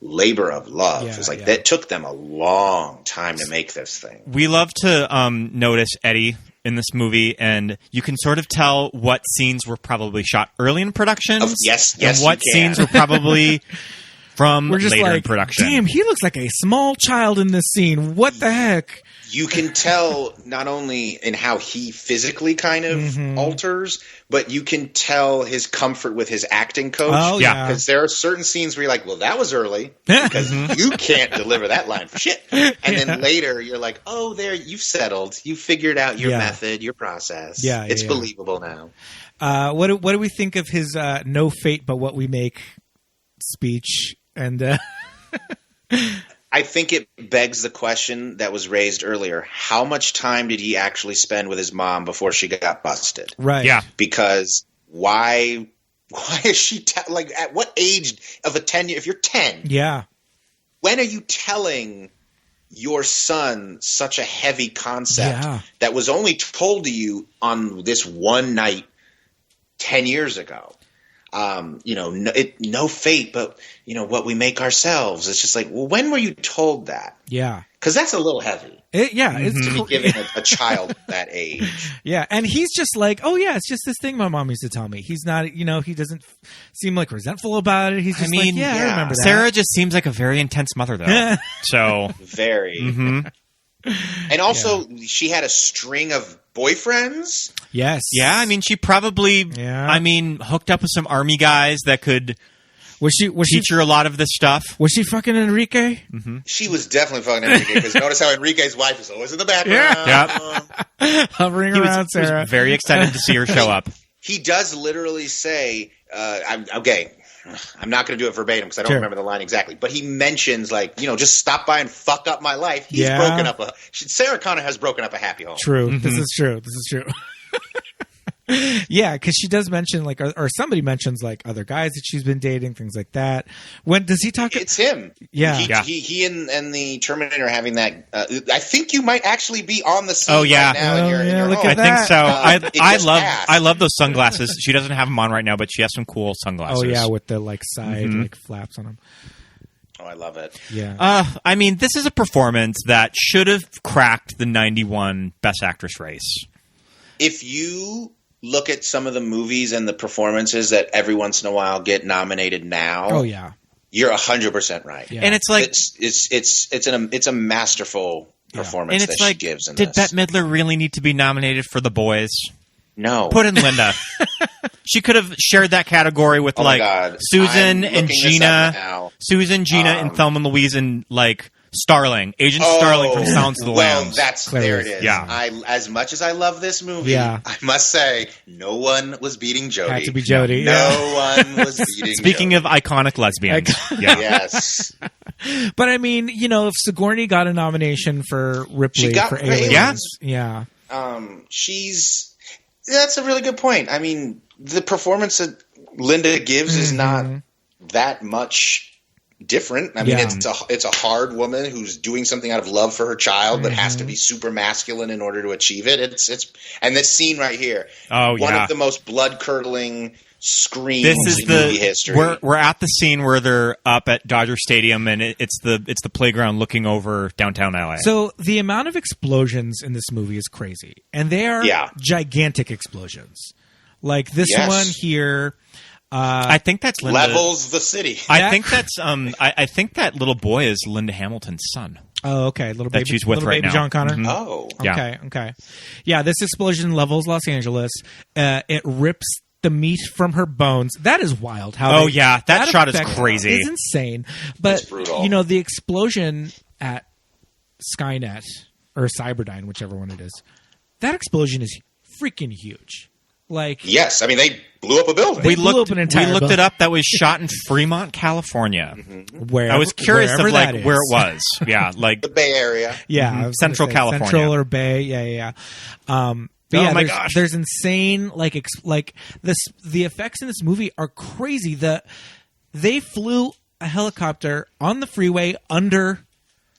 G: labor of love.
E: Yeah,
G: It's like
E: yeah.
G: that took them a long time to make this thing.
F: We love to notice Eddie in this movie, and you can sort of tell what scenes were probably shot early in production.
G: Yes,
F: and what
G: you can.
F: scenes were probably from
E: We're just
F: later in
E: like,
F: production.
E: damn, he looks like a small child in this scene. What the heck?
G: You can tell not only in how he physically kind of alters, but you can tell his comfort with his acting coach.
E: Oh, yeah.
G: Because there are certain scenes where you're like, well, that was early because you can't deliver that line for shit. And then later you're like, oh, there, you've settled. You figured out your method, your process.
E: Yeah,
G: it's believable now.
E: What do we think of his no fate but what we make speech? And
G: I think it begs the question that was raised earlier. How much time did he actually spend with his mom before she got busted?
E: right.
F: Yeah.
G: Because why is she like at what age of a 10-year if you're 10,
E: Yeah.
G: when are you telling your son such a heavy concept that was only told to you on this one night 10 years ago? No fate, but what we make ourselves. It's just like, well, when were you told that?
E: Yeah.
G: Because that's a little heavy
E: It's
G: to be giving a child that age.
E: Yeah, and he's just like, oh yeah, it's just this thing my mom used to tell me. He's not, he doesn't seem like resentful about it. He's just I remember that.
F: Sarah just seems like a very intense mother, though. So
G: very. And also, she had a string of boyfriends.
E: Yes.
F: yeah, I mean, she probably, hooked up with some army guys that could
E: Was
F: teach her a lot of this stuff.
E: Was she fucking Enrique?
G: She was definitely fucking Enrique because notice how Enrique's wife is always in the background.
F: Yeah.
E: Hovering around Sarah.
F: Was very excited to see her show up.
G: He does literally say, I'm not going to do it verbatim because I don't remember the line exactly, but he mentions just stop by and fuck up my life. He's broken up Sarah Connor has broken up a happy home.
E: True. This is true. Yeah, because she does mention or somebody mentions other guys that she's been dating, things like that. When does he talk?
G: It's him.
E: Yeah,
G: He and the Terminator having that. I think you might actually be on the scene.
F: Oh yeah,
G: right now in your
E: look
G: home.
E: at
F: I think so. I love those
G: passed.
F: sunglasses. She doesn't have them on right now, but she has some cool sunglasses.
E: Oh yeah, with the side flaps on them.
G: Oh, I love it.
E: Yeah.
F: I mean, this is a performance that should have cracked the 91 Best Actress race.
G: If you look at some of the movies and the performances that every once in a while get nominated now.
E: Oh yeah,
G: you're 100% right.
E: Yeah.
F: And it's like
G: it's a masterful performance
F: and it's
G: that
F: like,
G: she gives in
F: did
G: this.
F: Bette Midler really need to be nominated for The Boys?
G: No.
F: Put in Linda. She could have shared that category with Susan and Gina. Susan, Gina, and Thelma and Louise and Starling, Agent Starling from Silence of the Lambs.
G: There it is.
F: Yeah.
G: As much as I love this movie, I must say, no one was beating Jodie.
E: Had to be Jodie.
G: No one was beating
F: Speaking
G: Jodie.
F: of iconic lesbians.
G: Yes.
E: But I mean, if Sigourney got a nomination for Ripley for Aliens,
G: that's a really good point. I mean, the performance that Linda gives is not that much different. I mean, it's a hard woman who's doing something out of love for her child, but has to be super masculine in order to achieve it. And this scene right here, one of the most blood curdling screams in movie history.
F: We're at the scene where they're up at Dodger Stadium, and it's the playground looking over downtown LA.
E: So the amount of explosions in this movie is crazy, and they are gigantic explosions. Like this one here.
F: I think that's Linda.
G: Levels the city.
F: I think that's I think that little boy is Linda Hamilton's son.
E: Oh, okay. Little baby,
F: that she's with right now.
E: John Connor.
F: Mm-hmm.
G: Oh,
E: okay. Yeah, this explosion levels Los Angeles. It rips the meat from her bones. That is wild.
F: That shot is crazy.
E: It's insane. But
G: it's brutal.
E: The explosion at Skynet or Cyberdyne, whichever one it is, that explosion is freaking huge.
G: Yes, I mean they blew up a building.
F: We looked it up. That was shot in Fremont, California.
E: Where
F: I was curious of where it was. Yeah,
G: the Bay Area.
E: Yeah,
F: Central California,
E: Central or Bay. Yeah. My gosh, there's insane the effects in this movie are crazy. They flew a helicopter on the freeway under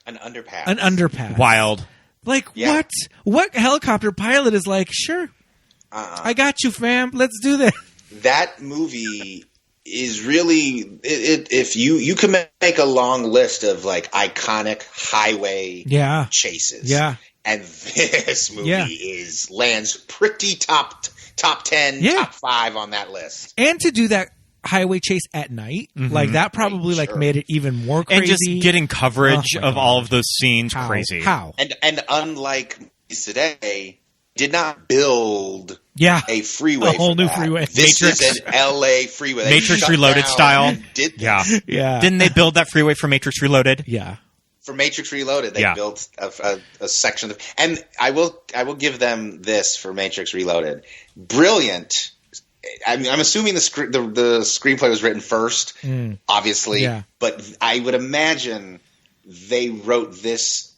G: an underpass.
F: Wild.
E: What? What helicopter pilot is sure? I got you, fam. Let's do this.
G: That movie is really if you can make a long list of iconic highway chases.
E: Yeah.
G: And this movie lands pretty top 10, top 5 on that list.
E: And to do that highway chase at night. Like that probably like made it even more crazy.
F: And just getting coverage of all of those scenes, crazy.
E: How?
G: And unlike movies today, did not build a freeway.
E: A whole new
G: that.
E: freeway.
G: This
F: Matrix.
G: is an LA freeway. They
F: Matrix
G: shut
F: Reloaded
G: down
F: style.
G: and did this.
E: Yeah.
F: Didn't they build that freeway for Matrix Reloaded?
E: Yeah.
G: For Matrix Reloaded, they built a section of, and I will give them this for Matrix Reloaded. Brilliant. I'm assuming the screenplay was written first, obviously, but I would imagine they wrote this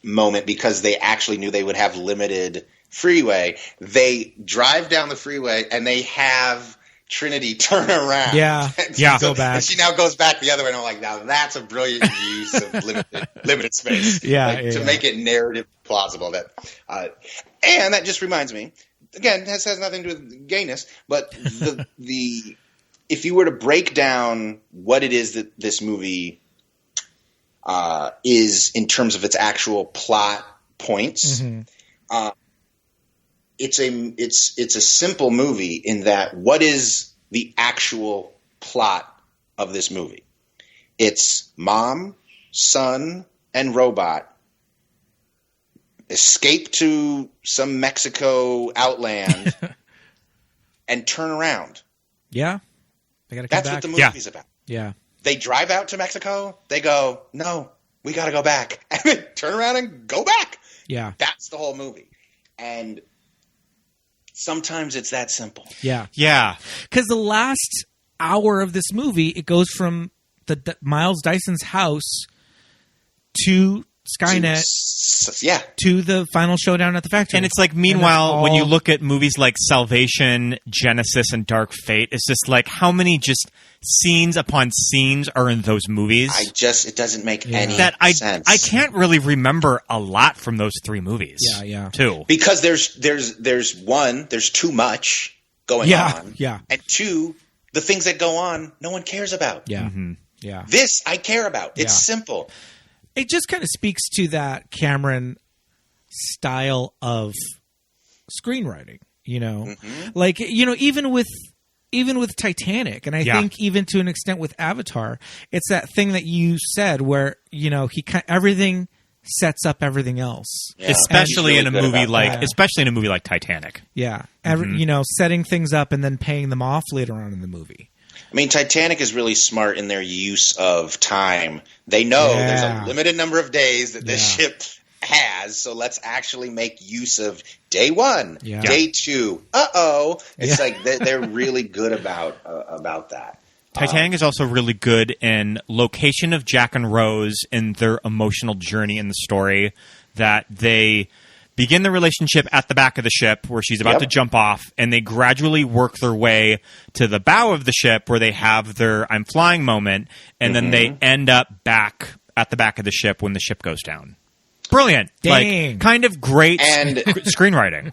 G: moment because they actually knew they would have limited freeway. They drive down the freeway and they have Trinity turn around.
E: Go back.
G: And she now goes back the other way. And I'm like, now that's a brilliant use of limited space. To make it narrative plausible. And that just reminds me, again, this has nothing to do with gayness, but the if you were to break down what it is that this movie is in terms of its actual plot points, it's a simple movie in that what is the actual plot of this movie? It's mom, son, and robot escape to some Mexico outland and turn around.
E: Yeah. They gotta come
G: That's
E: back.
G: what the movie's about.
E: Yeah.
G: They drive out to Mexico. They go, no, we got to go back. And then turn around and go back.
E: Yeah.
G: That's the whole movie. And sometimes it's that simple.
E: Yeah.
F: Yeah.
E: Because the last hour of this movie, it goes from the Miles Dyson's house to Skynet to the final showdown at the factory.
F: And it's like, meanwhile, when you look at movies like Salvation, Genesis, and Dark Fate, it's just like how many just scenes upon scenes are in those movies.
G: It doesn't make any sense.
F: I can't really remember a lot from those three movies.
E: Yeah.
F: Too.
G: Because there's too much going on.
E: Yeah.
G: And two, the things that go on, no one cares about.
E: Yeah. Yeah.
G: This I care about. It's simple.
E: It just kind of speaks to that Cameron style of screenwriting, like, even with Titanic. And I think even to an extent with Avatar, it's that thing that you said where, everything sets up everything else.
F: Yeah. Especially in a movie like Titanic.
E: Yeah. Setting things up and then paying them off later on in the movie.
G: I mean, Titanic is really smart in their use of time. They know there's a limited number of days that this ship has, so let's actually make use of day one, day two. It's like they're really good about that.
F: Titanic is also really good in location of Jack and Rose and their emotional journey in the story, that they begin the relationship at the back of the ship where she's about to jump off, and they gradually work their way to the bow of the ship where they have their I'm flying moment, and then they end up back at the back of the ship when the ship goes down. Brilliant.
E: Dang.
F: Like, kind of great screenwriting.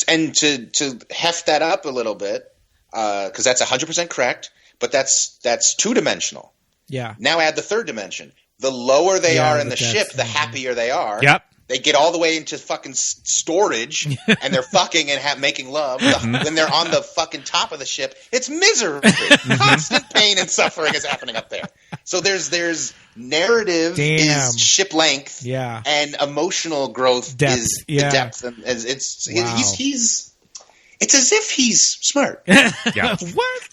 G: And to heft that up a little bit, because that's 100% correct, but that's two-dimensional.
E: Yeah.
G: Now add the third dimension. The lower they are in the ship, the happier they are.
F: Yep.
G: They get all the way into fucking storage, and they're fucking and making love. When they're on the fucking top of the ship, it's misery. Constant pain and suffering is happening up there. So there's narrative is ship length, and emotional growth is the depth. And it's as if he's smart.
E: What?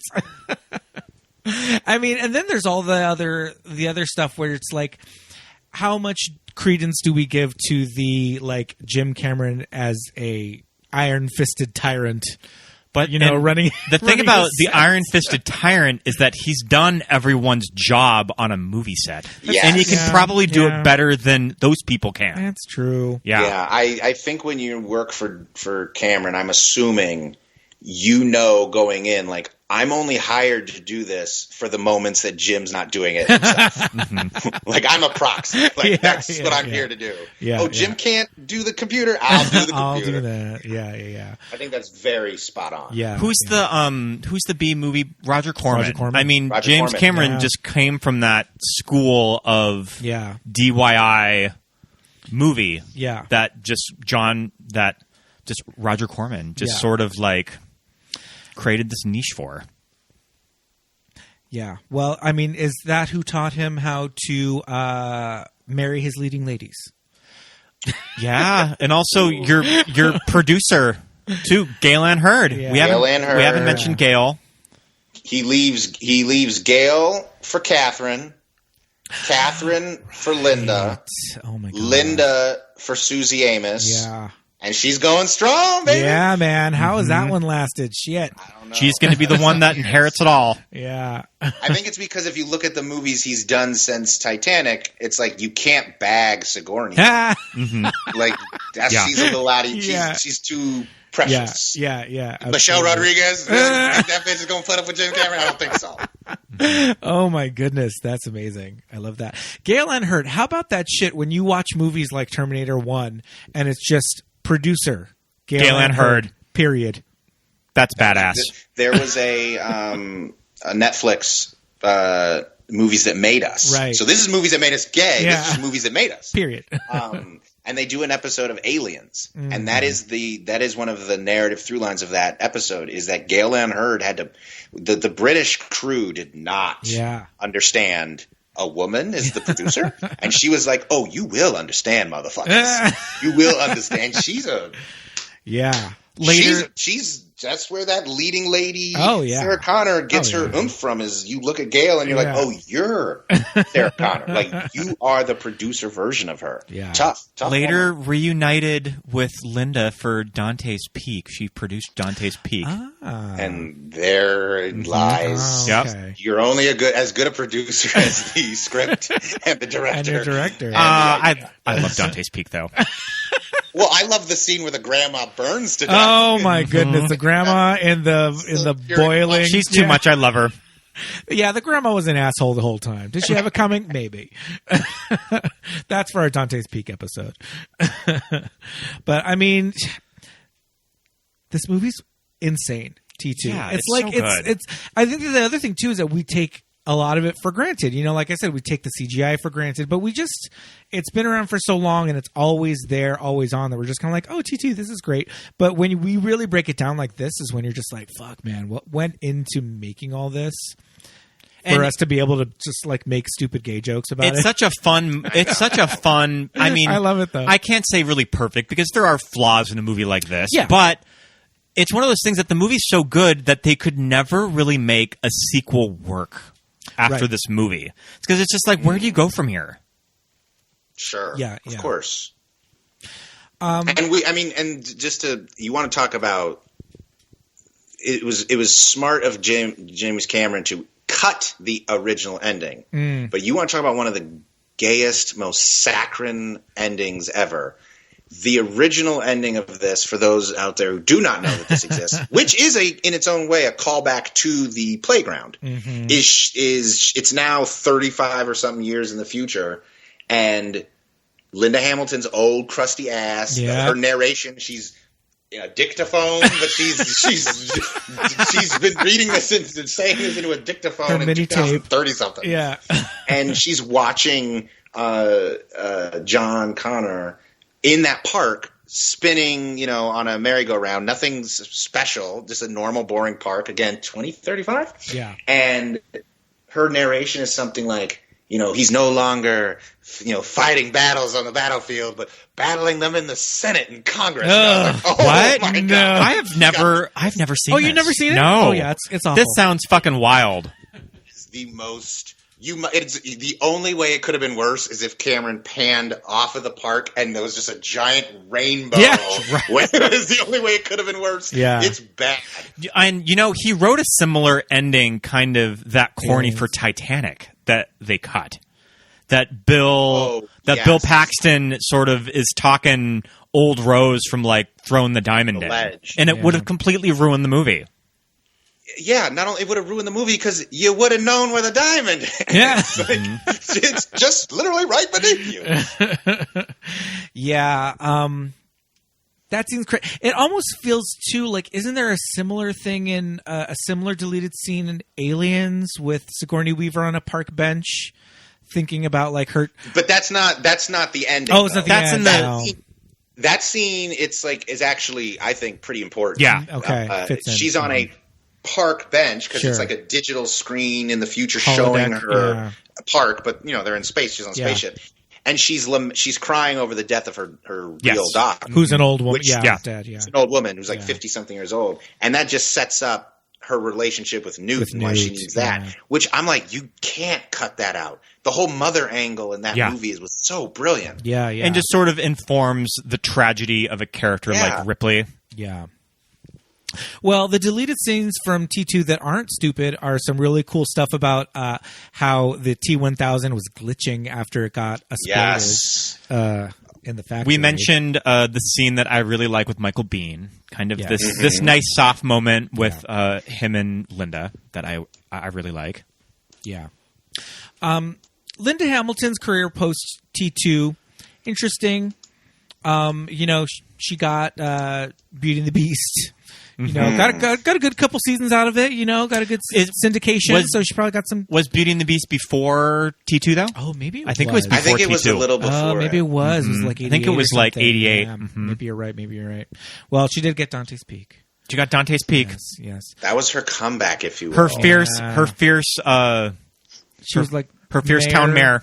E: I mean, and then there's all the other stuff where it's like, how much credence do we give to the Jim Cameron as a iron-fisted tyrant? But running
F: the thing about the iron-fisted tyrant is that he's done everyone's job on a movie set, and he can probably do it better than those people can.
E: That's true.
G: Yeah. I think when you work for Cameron, I'm assuming going in, I'm only hired to do this for the moments that Jim's not doing it himself. I'm a proxy. That's what I'm here to do. Jim can't do the computer. I'll do the computer.
E: I'll do that. Yeah.
G: I think that's very spot on.
E: Yeah.
F: Who's the B movie? Roger Corman. I mean,
G: Roger
F: James
G: Corman.
F: Cameron just came from that school of DIY movie.
E: Yeah.
F: That Roger Corman just sort of created this niche for.
E: Yeah. Well, I mean, is that who taught him how to marry his leading ladies?
F: Yeah, and also your producer too, Gail Ann Hurd.
E: Yeah.
F: We haven't mentioned Gail.
G: He leaves Gail for Catherine for Linda,
E: Oh my god.
G: Linda for Susie Amos.
E: Yeah.
G: And she's going strong, baby.
E: Yeah, man. How has that one lasted? Shit.
G: I don't know.
F: She's going to be the one that inherits it all.
E: Yeah.
G: I think it's because if you look at the movies he's done since Titanic, it's like you can't bag Sigourney. Like she's a little out of she's too precious.
E: Yeah.
G: Michelle
E: absolutely.
G: Rodriguez, that bitch is going to put up with James Cameron? I don't think so.
E: Oh my goodness, that's amazing. I love that. Gail Ann Hurd, how about that shit when you watch movies like Terminator 1 and it's just producer Gail Ann Hurd, period.
F: That's badass.
G: There was a Netflix movies that made us.
E: Right.
G: So this is movies that made us gay.
E: Yeah.
G: This is movies that made us.
E: Period.
G: And they do an episode of Aliens, and that is one of the narrative through lines of that episode is that Gail Ann Hurd had to the British crew did not understand a woman is the producer, and she was like, "Oh, you will understand, motherfuckers. You will understand." She's a
E: Later,
G: she's that's where that leading lady,
E: Sarah
G: Connor, gets her oomph from. Is you look at Gail and you're like, oh, you're Sarah Connor. Like you are the producer version of her.
E: Yeah.
G: Tough.
F: Later reunited with Linda for Dante's Peak. She produced Dante's Peak.
G: And there it lies.
E: Okay.
G: You're only as good a producer as the script and the director.
E: And your director.
F: I love Dante's Peak though.
G: Well, I love the scene where the grandma burns to death.
E: Oh my goodness, the grandma in the boiling.
F: She's too much. I love her.
E: Yeah, the grandma was an asshole the whole time. Did she have it coming? Maybe. That's for our Dante's Peak episode. But I mean, this movie's insane. T2.
F: Yeah,
E: it's
F: so
E: like
F: good.
E: it's. I think the other thing too is that we take a lot of it for granted. You know, like I said, we take the CGI for granted, but it's been around for so long and it's always there, always on that we're just kind of like, oh, T2, this is great. But when we really break it down like this is when you're just like, fuck, man, what went into making all this for us to be able to just like make stupid gay jokes about it?
F: It's such a fun, I mean,
E: I love it though.
F: I can't say really perfect because there are flaws in a movie like this,
E: Yeah.
F: but it's one of those things that the movie's so good that they could never really make a sequel work after this movie. It's because it's just like, where do you go from here?
G: Sure.
E: Yeah.
G: Of course. And you want to talk about it was smart of James Cameron to cut the original ending. But you want to talk about one of the gayest, most saccharine endings ever. The original ending of this, for those out there who do not know that this exists, which is in its own way a callback to the playground, is it's now 35 or something years in the future, and Linda Hamilton's old crusty ass, her narration, she's in a dictaphone, but she's been reading this and saying this into a dictaphone in 2030 something.
E: Yeah,
G: and she's watching John Connor in that park spinning, on a merry-go-round. Nothing's special, just a normal, boring park. Again, 2035?
E: Yeah.
G: And her narration is something like, he's no longer, fighting battles on the battlefield, but battling them in the Senate and Congress.
F: What?
G: My God.
E: No.
F: I've never seen this.
E: You've never seen it?
F: No.
E: Oh, yeah, it's awful.
F: This sounds fucking wild.
G: It's the most... It's the only way it could have been worse is if Cameron panned off of the park and there was just a giant rainbow.
E: Yeah,
G: right. It was the only way it could have been worse.
E: Yeah.
G: It's bad.
F: And, he wrote a similar ending, kind of that corny for Titanic that they cut. That Bill Paxton sort of is talking old Rose from like throwing the diamond in.
G: Ledge.
F: And it would have completely ruined the movie.
G: Yeah, not only it would have ruined the movie because you would have known where the diamond is.
E: Yeah.
G: It's just literally right beneath you.
E: Yeah. That seems crazy. It almost feels too like, isn't there a similar thing in a similar deleted scene in Aliens with Sigourney Weaver on a park bench thinking about like her?
G: But that's not the ending.
E: Oh, it's not the end.
G: That scene, it's like is actually I think pretty important.
F: Yeah.
E: Okay. Fits in.
G: She's on a park bench because it's
E: Sure.
G: like a digital screen in the future
E: Holodeck,
G: showing her
E: yeah.
G: a park, but they're in space. She's on a
E: Yeah.
G: spaceship, and she's crying over the death of her
F: Yes.
G: real doc,
E: Who's an old woman?
G: Which-
E: Yeah,
F: yeah.
E: dead. Yeah.
G: It's an old woman who's like
E: Yeah.
G: 50-something years old, and that just sets up her relationship with Newt
E: With
G: and why she
E: Newt,
G: needs that.
E: yeah.
G: Which I'm like, you can't cut that out. The whole mother angle in that
F: Yeah.
G: movie was so brilliant.
E: Yeah, yeah.
F: And just sort of informs the tragedy of a character
G: Yeah.
F: like Ripley.
E: Yeah. Well, the deleted scenes from T2 that aren't stupid are some really cool stuff about how the T1000 was glitching after it got exploded
G: Yes.
E: in the factory.
F: We mentioned the scene that I really like with Michael Biehn, kind of
E: Yeah.
F: this nice soft moment with him and Linda that I really like.
E: Yeah. Linda Hamilton's career post T2, interesting. She got Beauty and the Beast. Got a good couple seasons out of it. Got a good syndication. So she probably got some.
F: Was Beauty and the Beast before T2 though?
E: Oh, maybe
F: I think it was
G: I think it was a
F: T2.
G: little before.
E: Oh, maybe it was. It was like 88
F: I think it was
E: or
F: like
E: something.
F: 88.
E: Yeah, Maybe you're right. Well, she did get Dante's Peak.
F: She got Dante's Peak.
E: Yes.
G: That was her comeback, if you will.
F: Her fierce.
E: She was like
F: her fierce town mayor.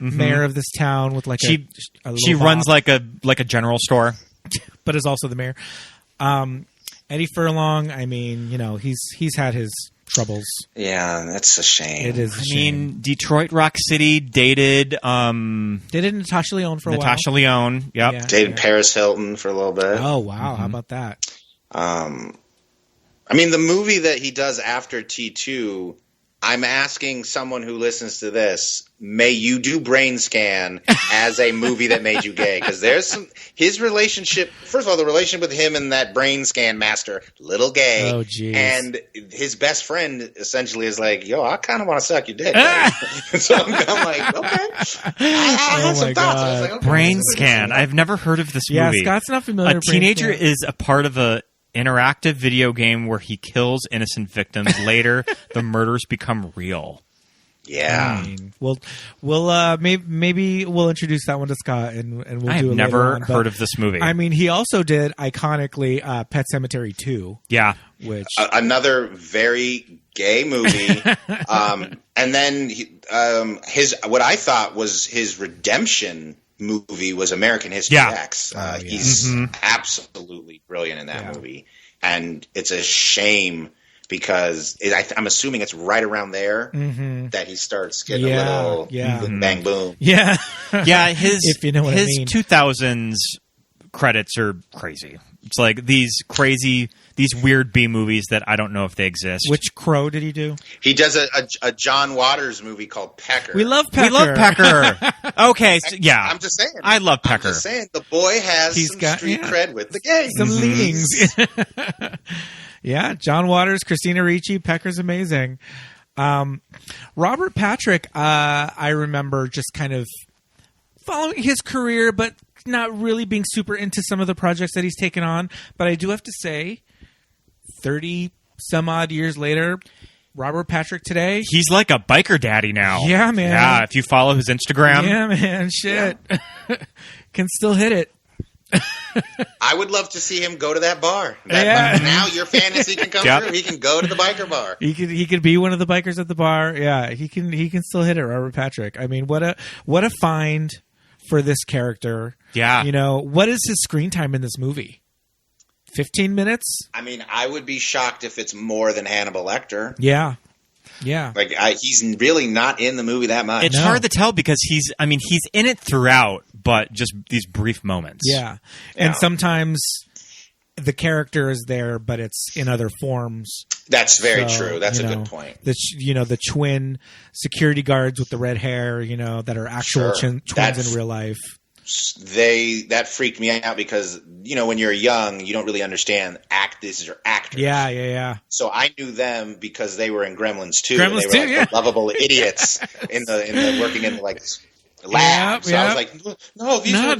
E: Mayor of this town with like
F: She
E: a little
F: she runs
E: hop,
F: like a general store.
E: but is also the mayor. Eddie Furlong. I mean, he's had his troubles.
G: Yeah, that's a shame.
E: It is.
F: I mean, Detroit Rock City dated
E: They did Natasha Lyonne for a
F: Natasha Lyonne. Yep.
E: Yeah.
G: Dated Paris Hilton for a little bit.
E: while. Oh wow! How about that?
G: I mean, the movie that he does after T2, I'm asking someone who listens to this, may you do Brain Scan as a movie that made you gay? Because his relationship, first of all, the relationship with him and that Brain Scan master, little gay.
E: Oh, geez.
G: And his best friend essentially is like, yo, I kind of want to suck your dick. So I'm like, okay. I had some thoughts. I was like, okay,
F: Brain
G: this is
F: Scan.
G: interesting.
F: I've never heard of this
E: Yeah,
F: movie.
E: Scott's not familiar.
F: A
E: with Brain
F: teenager
E: Scan.
F: is a part of a interactive video game where he kills innocent victims. Later, the murders become real.
G: Yeah.
E: I mean, maybe we'll introduce that one to Scott and we'll
F: I have
E: do it
F: never
E: later on, but,
F: heard of this movie.
E: I mean, he also did iconically Pet Sematary 2,
F: Yeah.
E: which
G: Another very gay movie. And then his what I thought was his redemption movie was American History
F: Yeah.
G: X.
E: yeah.
G: He's absolutely brilliant in that movie. And it's a shame because I'm assuming it's right around there that he starts getting a little bang boom.
E: yeah.
F: Yeah, his
E: If you know what I
F: his
E: mean.
F: 2000s credits are crazy. It's like these weird B movies that I don't know if they exist.
E: Which Crow did he do?
G: He does a John Waters movie called Pecker.
E: We love Pecker.
F: We love Pecker. Okay, so, yeah.
G: I'm just saying.
F: I love Pecker.
G: I'm just saying the boy has
E: He's
G: some
E: got-
G: street
E: yeah.
G: cred with the gays.
E: Some leanings. Yeah, John Waters, Christina Ricci, Pecker's amazing. Robert Patrick, I remember just kind of following his career, but not really being super into some of the projects that he's taken on. But I do have to say, 30 some odd years later, Robert Patrick today.
F: He's like a biker daddy now.
E: Yeah, man.
F: Yeah, if you follow his Instagram.
E: Yeah, man, shit. Can still hit it.
G: I would love to see him go to that bar.
E: Yeah.
G: Now your fantasy can come
F: Yep.
G: true. He can go to the biker bar.
E: He could be one of the bikers at the bar. Yeah, he can still hit it, Robert Patrick. I mean, what a find for this character.
F: Yeah.
E: What is his screen time in this movie? 15 minutes?
G: I mean, I would be shocked if it's more than Hannibal Lecter.
E: Yeah. Yeah.
G: Like he's really not in the movie that much.
F: It's
E: No.
F: hard to tell because he's in it throughout, but just these brief moments.
E: Yeah. And
G: Yeah.
E: sometimes the character is there, but it's in other forms.
G: That's very
E: So,
G: true. That's a
E: you know,
G: good point.
E: The twin security guards with the red hair, that are actual
G: Sure.
E: twins
G: That's-
E: in real life.
G: That freaked me out because when you're young, you don't really understand these are actors.
E: Yeah.
G: So I knew them because they were in Gremlins 2.
E: Gremlins
G: they were
E: 2,
G: like
E: yeah.
G: the lovable idiots in the working in like lab. So I was like, no, these are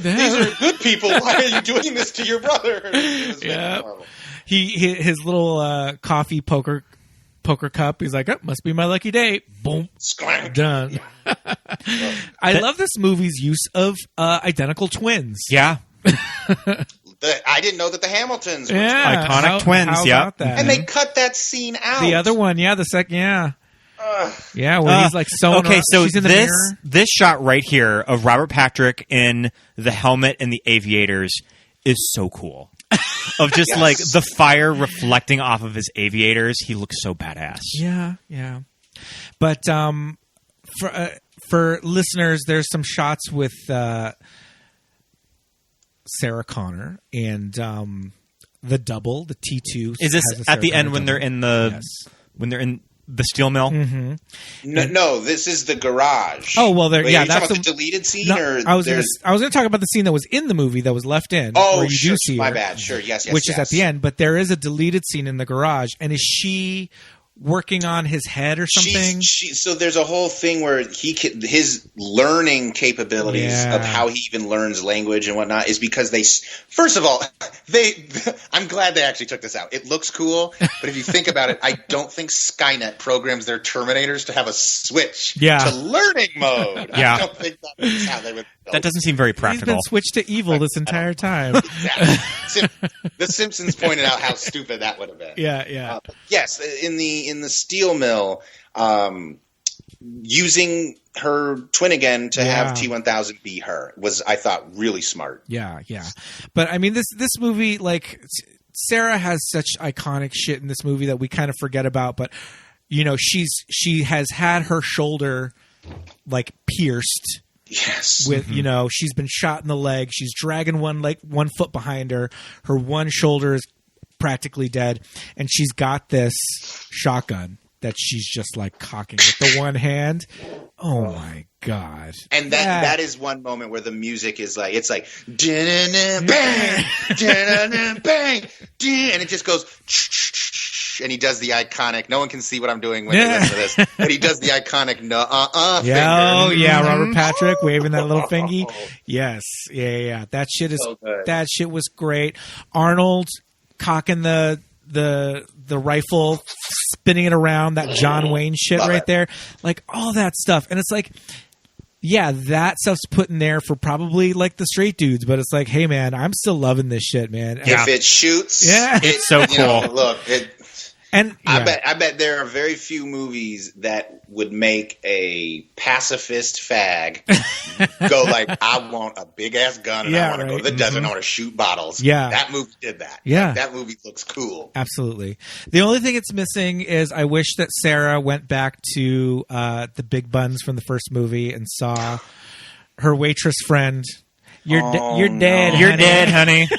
G: good people. Why are you doing this to your brother? It was really horrible.
E: His little coffee poker cup. He's like, oh, must be my lucky day. Boom,
G: Scram.
E: done. I love this movie's use of identical twins.
F: Yeah.
G: I didn't know that the Hamiltons were
E: Yeah,
F: Iconic twins,
E: how
F: yeah.
E: about that?
G: and they cut that scene out.
E: the other one, yeah, the second, yeah. Yeah, where he's like sewing
F: okay,
E: around.
F: so
E: She's in the mirror.
F: this shot right here of Robert Patrick in the helmet and the aviators is so cool. Of just
G: Yes.
F: like the fire reflecting off of his aviators, he looks so badass.
E: Yeah, yeah. But for listeners, there's some shots with Sarah Connor and the double, the T2.
F: Is this
E: has a
F: at the
E: Sarah
F: end
E: Connor
F: when they're
E: double.
F: in the
E: Yes.
F: when they're in the steel mill?
E: Mm-hmm.
G: No, this is the garage.
E: Oh well, there.
G: Wait,
E: Yeah,
G: are you talking
E: that's
G: about the deleted scene.
E: No,
G: or
E: I was gonna
G: there's-
E: talk about the scene that was in the movie that was left in.
G: Oh,
E: where you
G: sure.
E: do see
G: My
E: her,
G: bad. Sure. Yes.
E: which is
G: yes.
E: at the end. But there is a deleted scene in the garage, and is she working on his head or something?
G: So there's a whole thing where his learning capabilities
E: Yeah.
G: of how he even learns language and whatnot is because first of all, I'm glad they actually took this out. It looks cool, but if you think about it, I don't think Skynet programs their Terminators to have a switch to learning mode.
F: Yeah.
G: I don't think that's how they would.
F: That doesn't seem very
E: He's
F: practical.
E: been switched to evil this entire time.
G: The Simpsons pointed out how stupid that would have been.
E: Yeah.
G: Yes, in the steel mill, using her twin again to have T-1000 be her was, I thought, really smart.
E: Yeah. But I mean, this movie, like, Sarah has such iconic shit in this movie that we kind of forget about. But you know, she has had her shoulder like pierced.
G: Yes.
E: With you know, she's been shot in the leg. She's dragging one foot behind her. Her one shoulder is practically dead, and she's got this shotgun that she's just like cocking with the one hand. Oh my god!
G: And that is one moment where the music is like, it's like bang, bang, and it just goes. And he does the iconic. No one can see what I'm doing when they listen to this, but he does the iconic finger.
E: Oh yeah, Robert Patrick waving that little fingy. Yes, yeah. That shit is
G: So good.
E: that shit was great. Arnold cocking the rifle, spinning it around, that John Wayne shit
G: Love
E: right
G: it.
E: there, like all that stuff. And it's like, yeah, that stuff's put in there for probably like the straight dudes, but it's like, hey man, I'm still loving this shit, man.
F: Yeah.
G: If it shoots,
F: It's so cool.
G: Look,
E: And
G: I bet there are very few movies that would make a pacifist fag go like, I want a big ass gun and I want to go to the desert and I want to shoot bottles.
E: Yeah.
G: That movie did that.
E: Yeah.
G: Like, that movie looks cool.
E: Absolutely. The only thing it's missing is I wish that Sarah went back to the big buns from the first movie and saw her waitress friend. You're dead.
F: You're
E: honey.
F: dead, honey.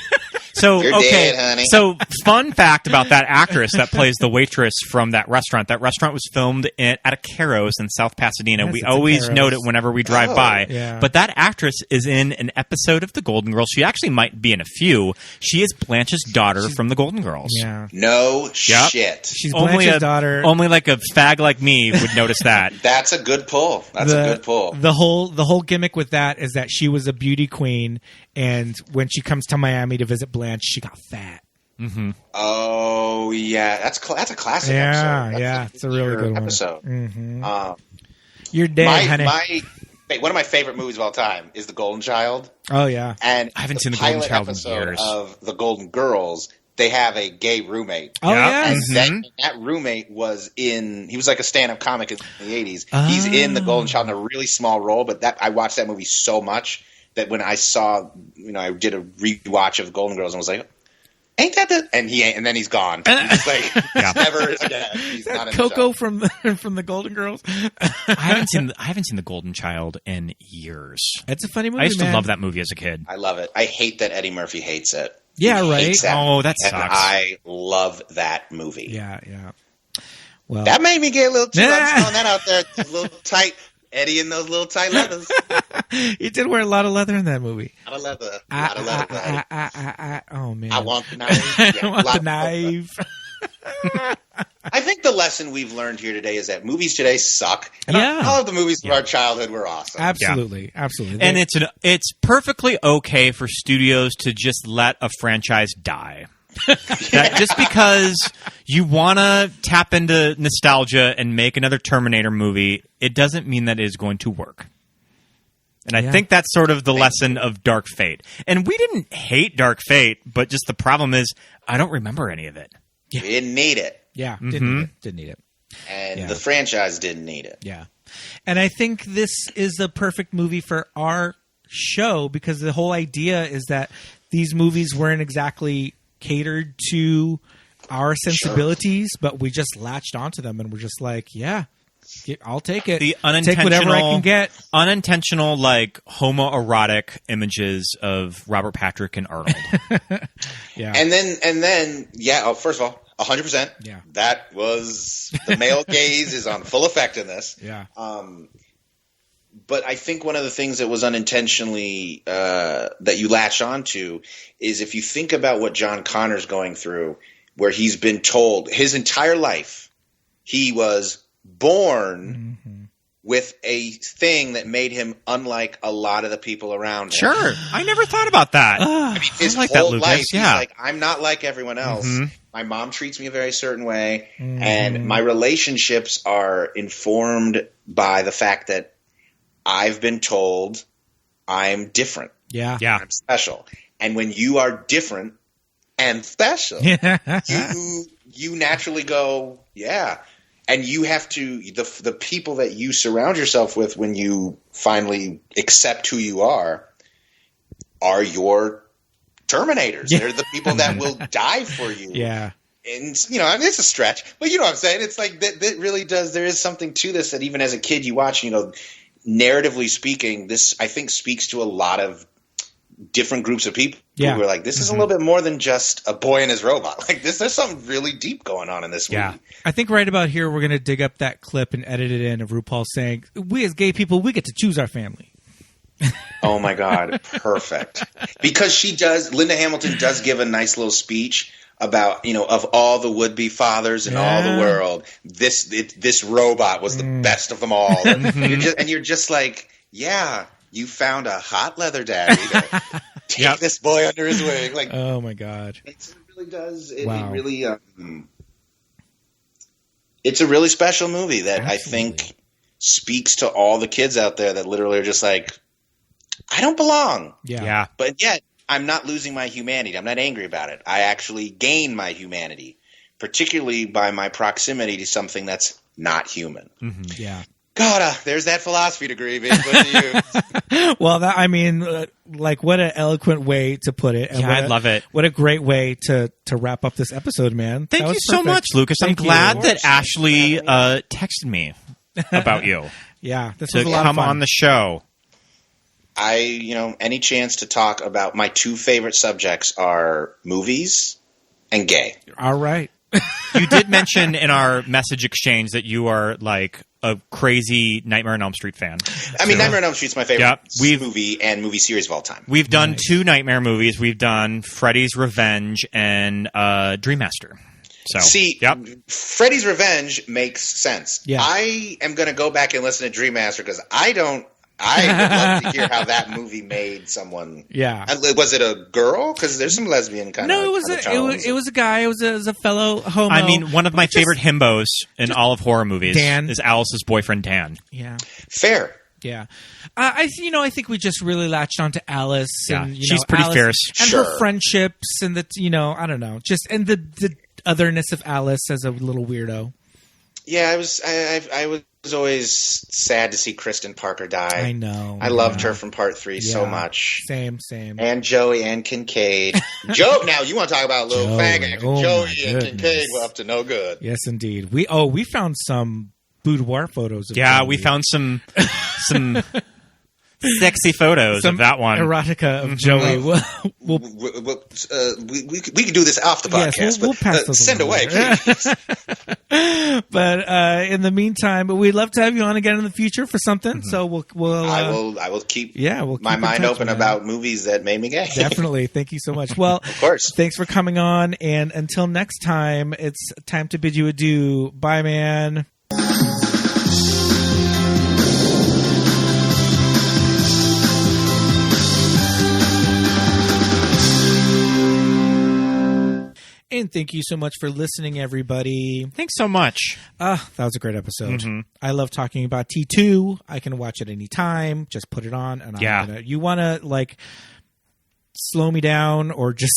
F: So
G: You're
F: okay,
G: dead, honey.
F: so fun fact about that actress that plays the waitress from that restaurant. That restaurant was filmed at a Caro's in South Pasadena.
E: Yes,
F: We
E: it's a
F: always
E: Caro's.
F: note it whenever we drive by.
E: Yeah.
F: But that actress is in an episode of The Golden Girls. She actually might be in a few. She is Blanche's daughter from The Golden Girls.
E: Yeah.
G: No shit.
E: She's Blanche's daughter.
F: Only like a fag like me would notice that.
G: That's a good pull. That's a good pull.
E: The whole gimmick with that is that she was a beauty queen, and when she comes to Miami to visit Blanche, she got fat.
G: Oh yeah, that's a classic episode. That's
E: it's a really good one.
G: episode.
E: Mm-hmm. You're dead, honey.
G: One of my favorite movies of all time is The Golden Child.
E: Oh yeah,
G: And
F: I haven't
G: the
F: seen The Golden
G: pilot
F: Child in
G: episode
F: years.
G: of The Golden Girls. They have a gay roommate.
E: oh
F: Yeah.
E: yeah.
G: And that roommate he was like a stand-up comic in the 80s. He's in The Golden Child in a really small role, but I watched that movie so much that when I saw, I did a rewatch of Golden Girls and was like, ain't that the... And he ain't, and then he's gone. He's like, never again. He's not in
E: Coco
G: the
E: from the Golden Girls.
F: I haven't seen The Golden Child in years.
E: It's a funny movie.
F: I used to
E: man.
F: love that movie as a kid.
G: I love it. I hate that Eddie Murphy hates it.
E: Yeah,
G: He
E: right.
G: hates that
F: Oh, that
G: and
F: sucks.
G: I love that movie.
E: Yeah. Well,
G: That made me get a little too... I'm just throwing that out there. It's a little tight. Eddie in those little tight leathers.
E: he did wear a lot of leather in that movie.
G: A lot of leather. A lot of leather.
E: Oh man,
G: I want the knife. Yeah,
E: I want
G: lot
E: the
G: of-
E: knife.
G: I think the lesson we've learned here today is that movies today suck. And
E: Yeah.
G: all of the movies of our childhood were awesome.
E: Absolutely.
F: And it's perfectly okay for studios to just let a franchise die. Just because you want to tap into nostalgia and make another Terminator movie, it doesn't mean that it is going to work. And I think that's sort of the lesson of Dark Fate. And we didn't hate Dark Fate, but just the problem is I don't remember any of it.
G: You didn't need it.
E: Yeah, didn't need it.
G: And the franchise didn't need it.
E: Yeah. And I think this is the perfect movie for our show because the whole idea is that these movies weren't exactly catered to our sensibilities, but we just latched onto them and we're just like, yeah, I'll take it.
F: The
E: take whatever I can get.
F: Unintentional, like, homoerotic images of Robert Patrick and Arnold.
G: Yeah. And then, first of all, 100%.
E: Yeah.
G: That was the male gaze is on full effect in this.
E: Yeah.
G: But I think one of the things that was unintentionally that you latch onto is if you think about what John Connor's going through, where he's been told his entire life he was born with a thing that made him unlike a lot of the people around him.
F: Sure. I never thought about that.
G: I mean, his
F: like
G: whole
F: that, Lucas.
G: life,
F: Yeah.
G: he's like, I'm not like everyone else. My mom treats me a very certain way, and my relationships are informed by the fact that I've been told I'm different.
E: Yeah.
G: I'm special. And when you are different and special, you naturally go, yeah. And you have to the people that you surround yourself with when you finally accept who you are your Terminators.
E: Yeah.
G: They're the people that will die for you.
E: Yeah.
G: And, I mean, it's a stretch, but you know what I'm saying? It's like that really does – there is something to this that even as a kid you watch, narratively speaking, this I think speaks to a lot of different groups of people who are like, this is a little bit more than just a boy and his robot. Like there's something really deep going on in this movie.
E: Yeah. I think right about here we're going to dig up that clip and edit it in of RuPaul saying, we as gay people, we get to choose our family.
G: Oh my God. Perfect. Because Linda Hamilton does give a nice little speech about, of all the would-be fathers in all the world, this robot was the best of them all. And you're just like, yeah, you found a hot leather daddy to take this boy under his wing. Like,
E: oh my God.
G: It really does. It really, it's a really special movie that I think speaks to all the kids out there that literally are just like, I don't belong.
E: Yeah.
G: But yet, I'm not losing my humanity. I'm not angry about it. I actually gain my humanity, particularly by my proximity to something that's not human.
E: Yeah.
G: God, there's that philosophy degree being put to you.
E: Well, what an eloquent way to put it. And
F: I love it.
E: What a great way to wrap up this episode, man.
F: Thank you so much, Lucas. I'm glad that Ashley texted me about you.
E: Yeah, this was a lot of fun.
F: To come on the show.
G: Any chance to talk about my two favorite subjects are movies and gay.
E: All right.
F: You did mention in our message exchange that you are like a crazy Nightmare on Elm Street fan.
G: I mean, Nightmare on Elm Street's my favorite movie and movie series of all time.
F: We've done two Nightmare movies. We've done Freddy's Revenge and Dream Master. So,
G: Freddy's Revenge makes sense.
E: Yeah.
G: I am going to go back and listen to Dream Master because I would love to hear how that movie made someone.
E: Yeah.
G: Was it a girl? Because there's some lesbian kind of.
E: No, it was a guy. It was a fellow homo.
F: I mean, one of my favorite himbos in all of horror movies
E: Dan.
F: is Alice's boyfriend Dan.
E: Yeah.
G: Fair.
E: Yeah. I think we just really latched onto Alice.
F: Yeah.
E: And,
F: she's pretty
E: Alice
F: fierce.
E: And her friendships and I don't know. And the otherness of Alice as a little weirdo.
G: Yeah, I was always sad to see Kristen Parker die.
E: I know.
G: I loved her from Part 3 so much.
E: Same.
G: And Joey and Kincaid. Now you want to talk about a little fag act. Joey and Kincaid were up to no good.
E: Yes, indeed. We found some boudoir photos of Joey.
F: We found some sexy photos of that one.
E: Erotica of Joey.
G: We can do this off the podcast.
E: Yes, we'll pass those
G: send away, please.
E: But in the meantime, we'd love to have you on again in the future for something. So
G: I will keep my mind open about movies that made me gay.
E: Definitely. Thank you so much. Well,
G: of course.
E: Thanks for coming on. And until next time, it's time to bid you adieu. Bye, man. And thank you so much for listening, everybody.
F: Thanks so much.
E: That was a great episode.
F: Mm-hmm.
E: I love talking about T2. I can watch it anytime. Just put it on. And you want to, like, slow me down or just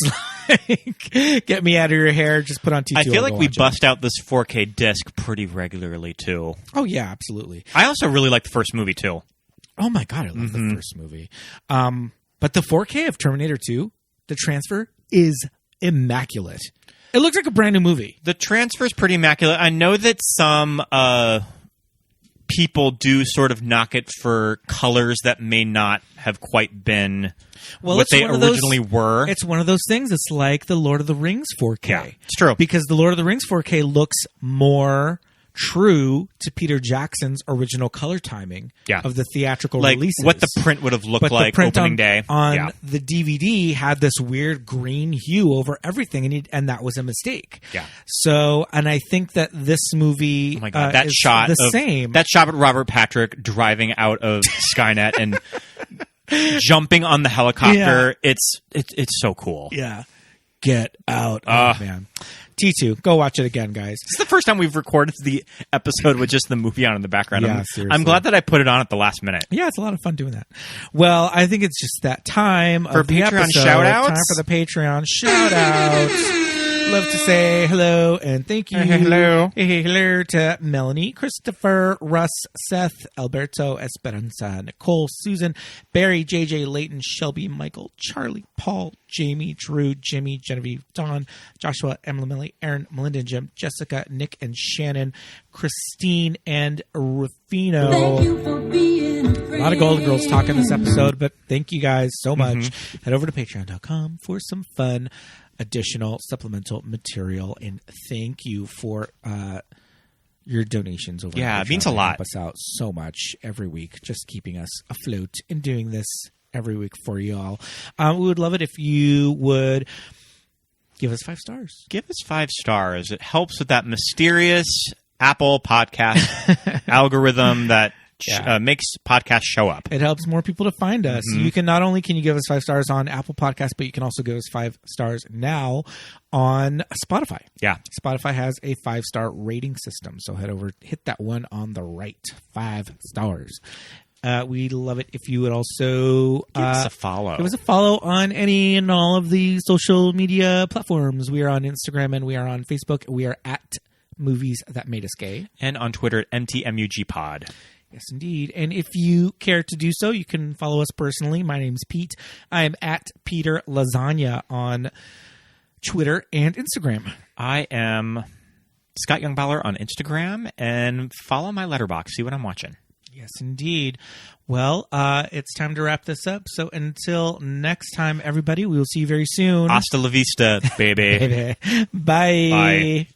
E: like get me out of your hair, just put on T2.
F: I feel like we bust out this 4K disc pretty regularly, too.
E: Oh, yeah, absolutely.
F: I also really like the first movie, too.
E: Oh, my God. I love the first movie. But the 4K of Terminator 2, the transfer is immaculate. It looks like a brand new movie.
F: The transfer is pretty immaculate. I know that some people do sort of knock it for colors that may not have quite been what they originally were.
E: It's one of those things. It's like the Lord of the Rings 4K.
F: Yeah, it's true.
E: Because the Lord of the Rings 4K looks more true to Peter Jackson's original color timing of the theatrical releases.
F: What the print would have looked like opening day.
E: On the DVD had this weird green hue over everything, and that was a mistake.
F: Yeah.
E: So, and I think that this movie
F: that
E: is
F: shot
E: the same.
F: That shot of Robert Patrick driving out of Skynet and jumping on the helicopter, it's so cool.
E: Yeah. Get out. Oh, man. T2, go watch it again, guys.
F: This is the first time we've recorded the episode with just the movie on in the background.
E: Yeah,
F: I'm glad that I put it on at the last minute.
E: Yeah, it's a lot of fun doing that. Well, I think it's just that time
F: for
E: of the
F: Patreon
E: episode.
F: Shout-outs?
E: Time for the Patreon shout-outs. Love to say hello and thank you.
F: Hello.
E: Hello to Melanie, Christopher, Russ, Seth, Alberto, Esperanza, Nicole, Susan, Barry, JJ, Leighton, Shelby, Michael, Charlie, Paul, Jamie, Drew, Jimmy, Genevieve, Dawn, Joshua, Emily, Millie, Aaron, Melinda, Jim, Jessica, Nick, and Shannon, Christine, and Rufino.
D: Thank you for being a friend.
E: A lot of Golden Girls talk in this episode, but thank you guys so much. Head over to patreon.com for some fun additional supplemental material, and thank you for your donations over
F: it means a lot.
E: Help us out so much every week, just keeping us afloat and doing this every week for y'all. We would love it if you would give us 5 stars.
F: Give us 5 stars. It helps with that mysterious Apple podcast algorithm that makes podcasts show up.
E: It helps more people to find us. You can not only can you give us 5 stars on Apple Podcasts, but you can also give us 5 stars now on Spotify.
F: Yeah.
E: Spotify has a 5-star rating system. So head over, hit that one on the right. 5 stars. We'd love it if you would also
F: give us a follow.
E: Give us a follow on any and all of the social media platforms. We are on Instagram and we are on Facebook. We are at Movies That Made Us Gay.
F: And on Twitter at MTMUGPod.
E: Yes, indeed. And if you care to do so, you can follow us personally. My name's Pete. I am at Peter Lasagna on Twitter and Instagram.
F: I am Scott Youngballer on Instagram, and follow my letterbox. See what I'm watching.
E: Yes, indeed. Well, it's time to wrap this up. So until next time, everybody, we will see you very soon.
F: Hasta la vista, baby.
E: Bye.
F: Bye.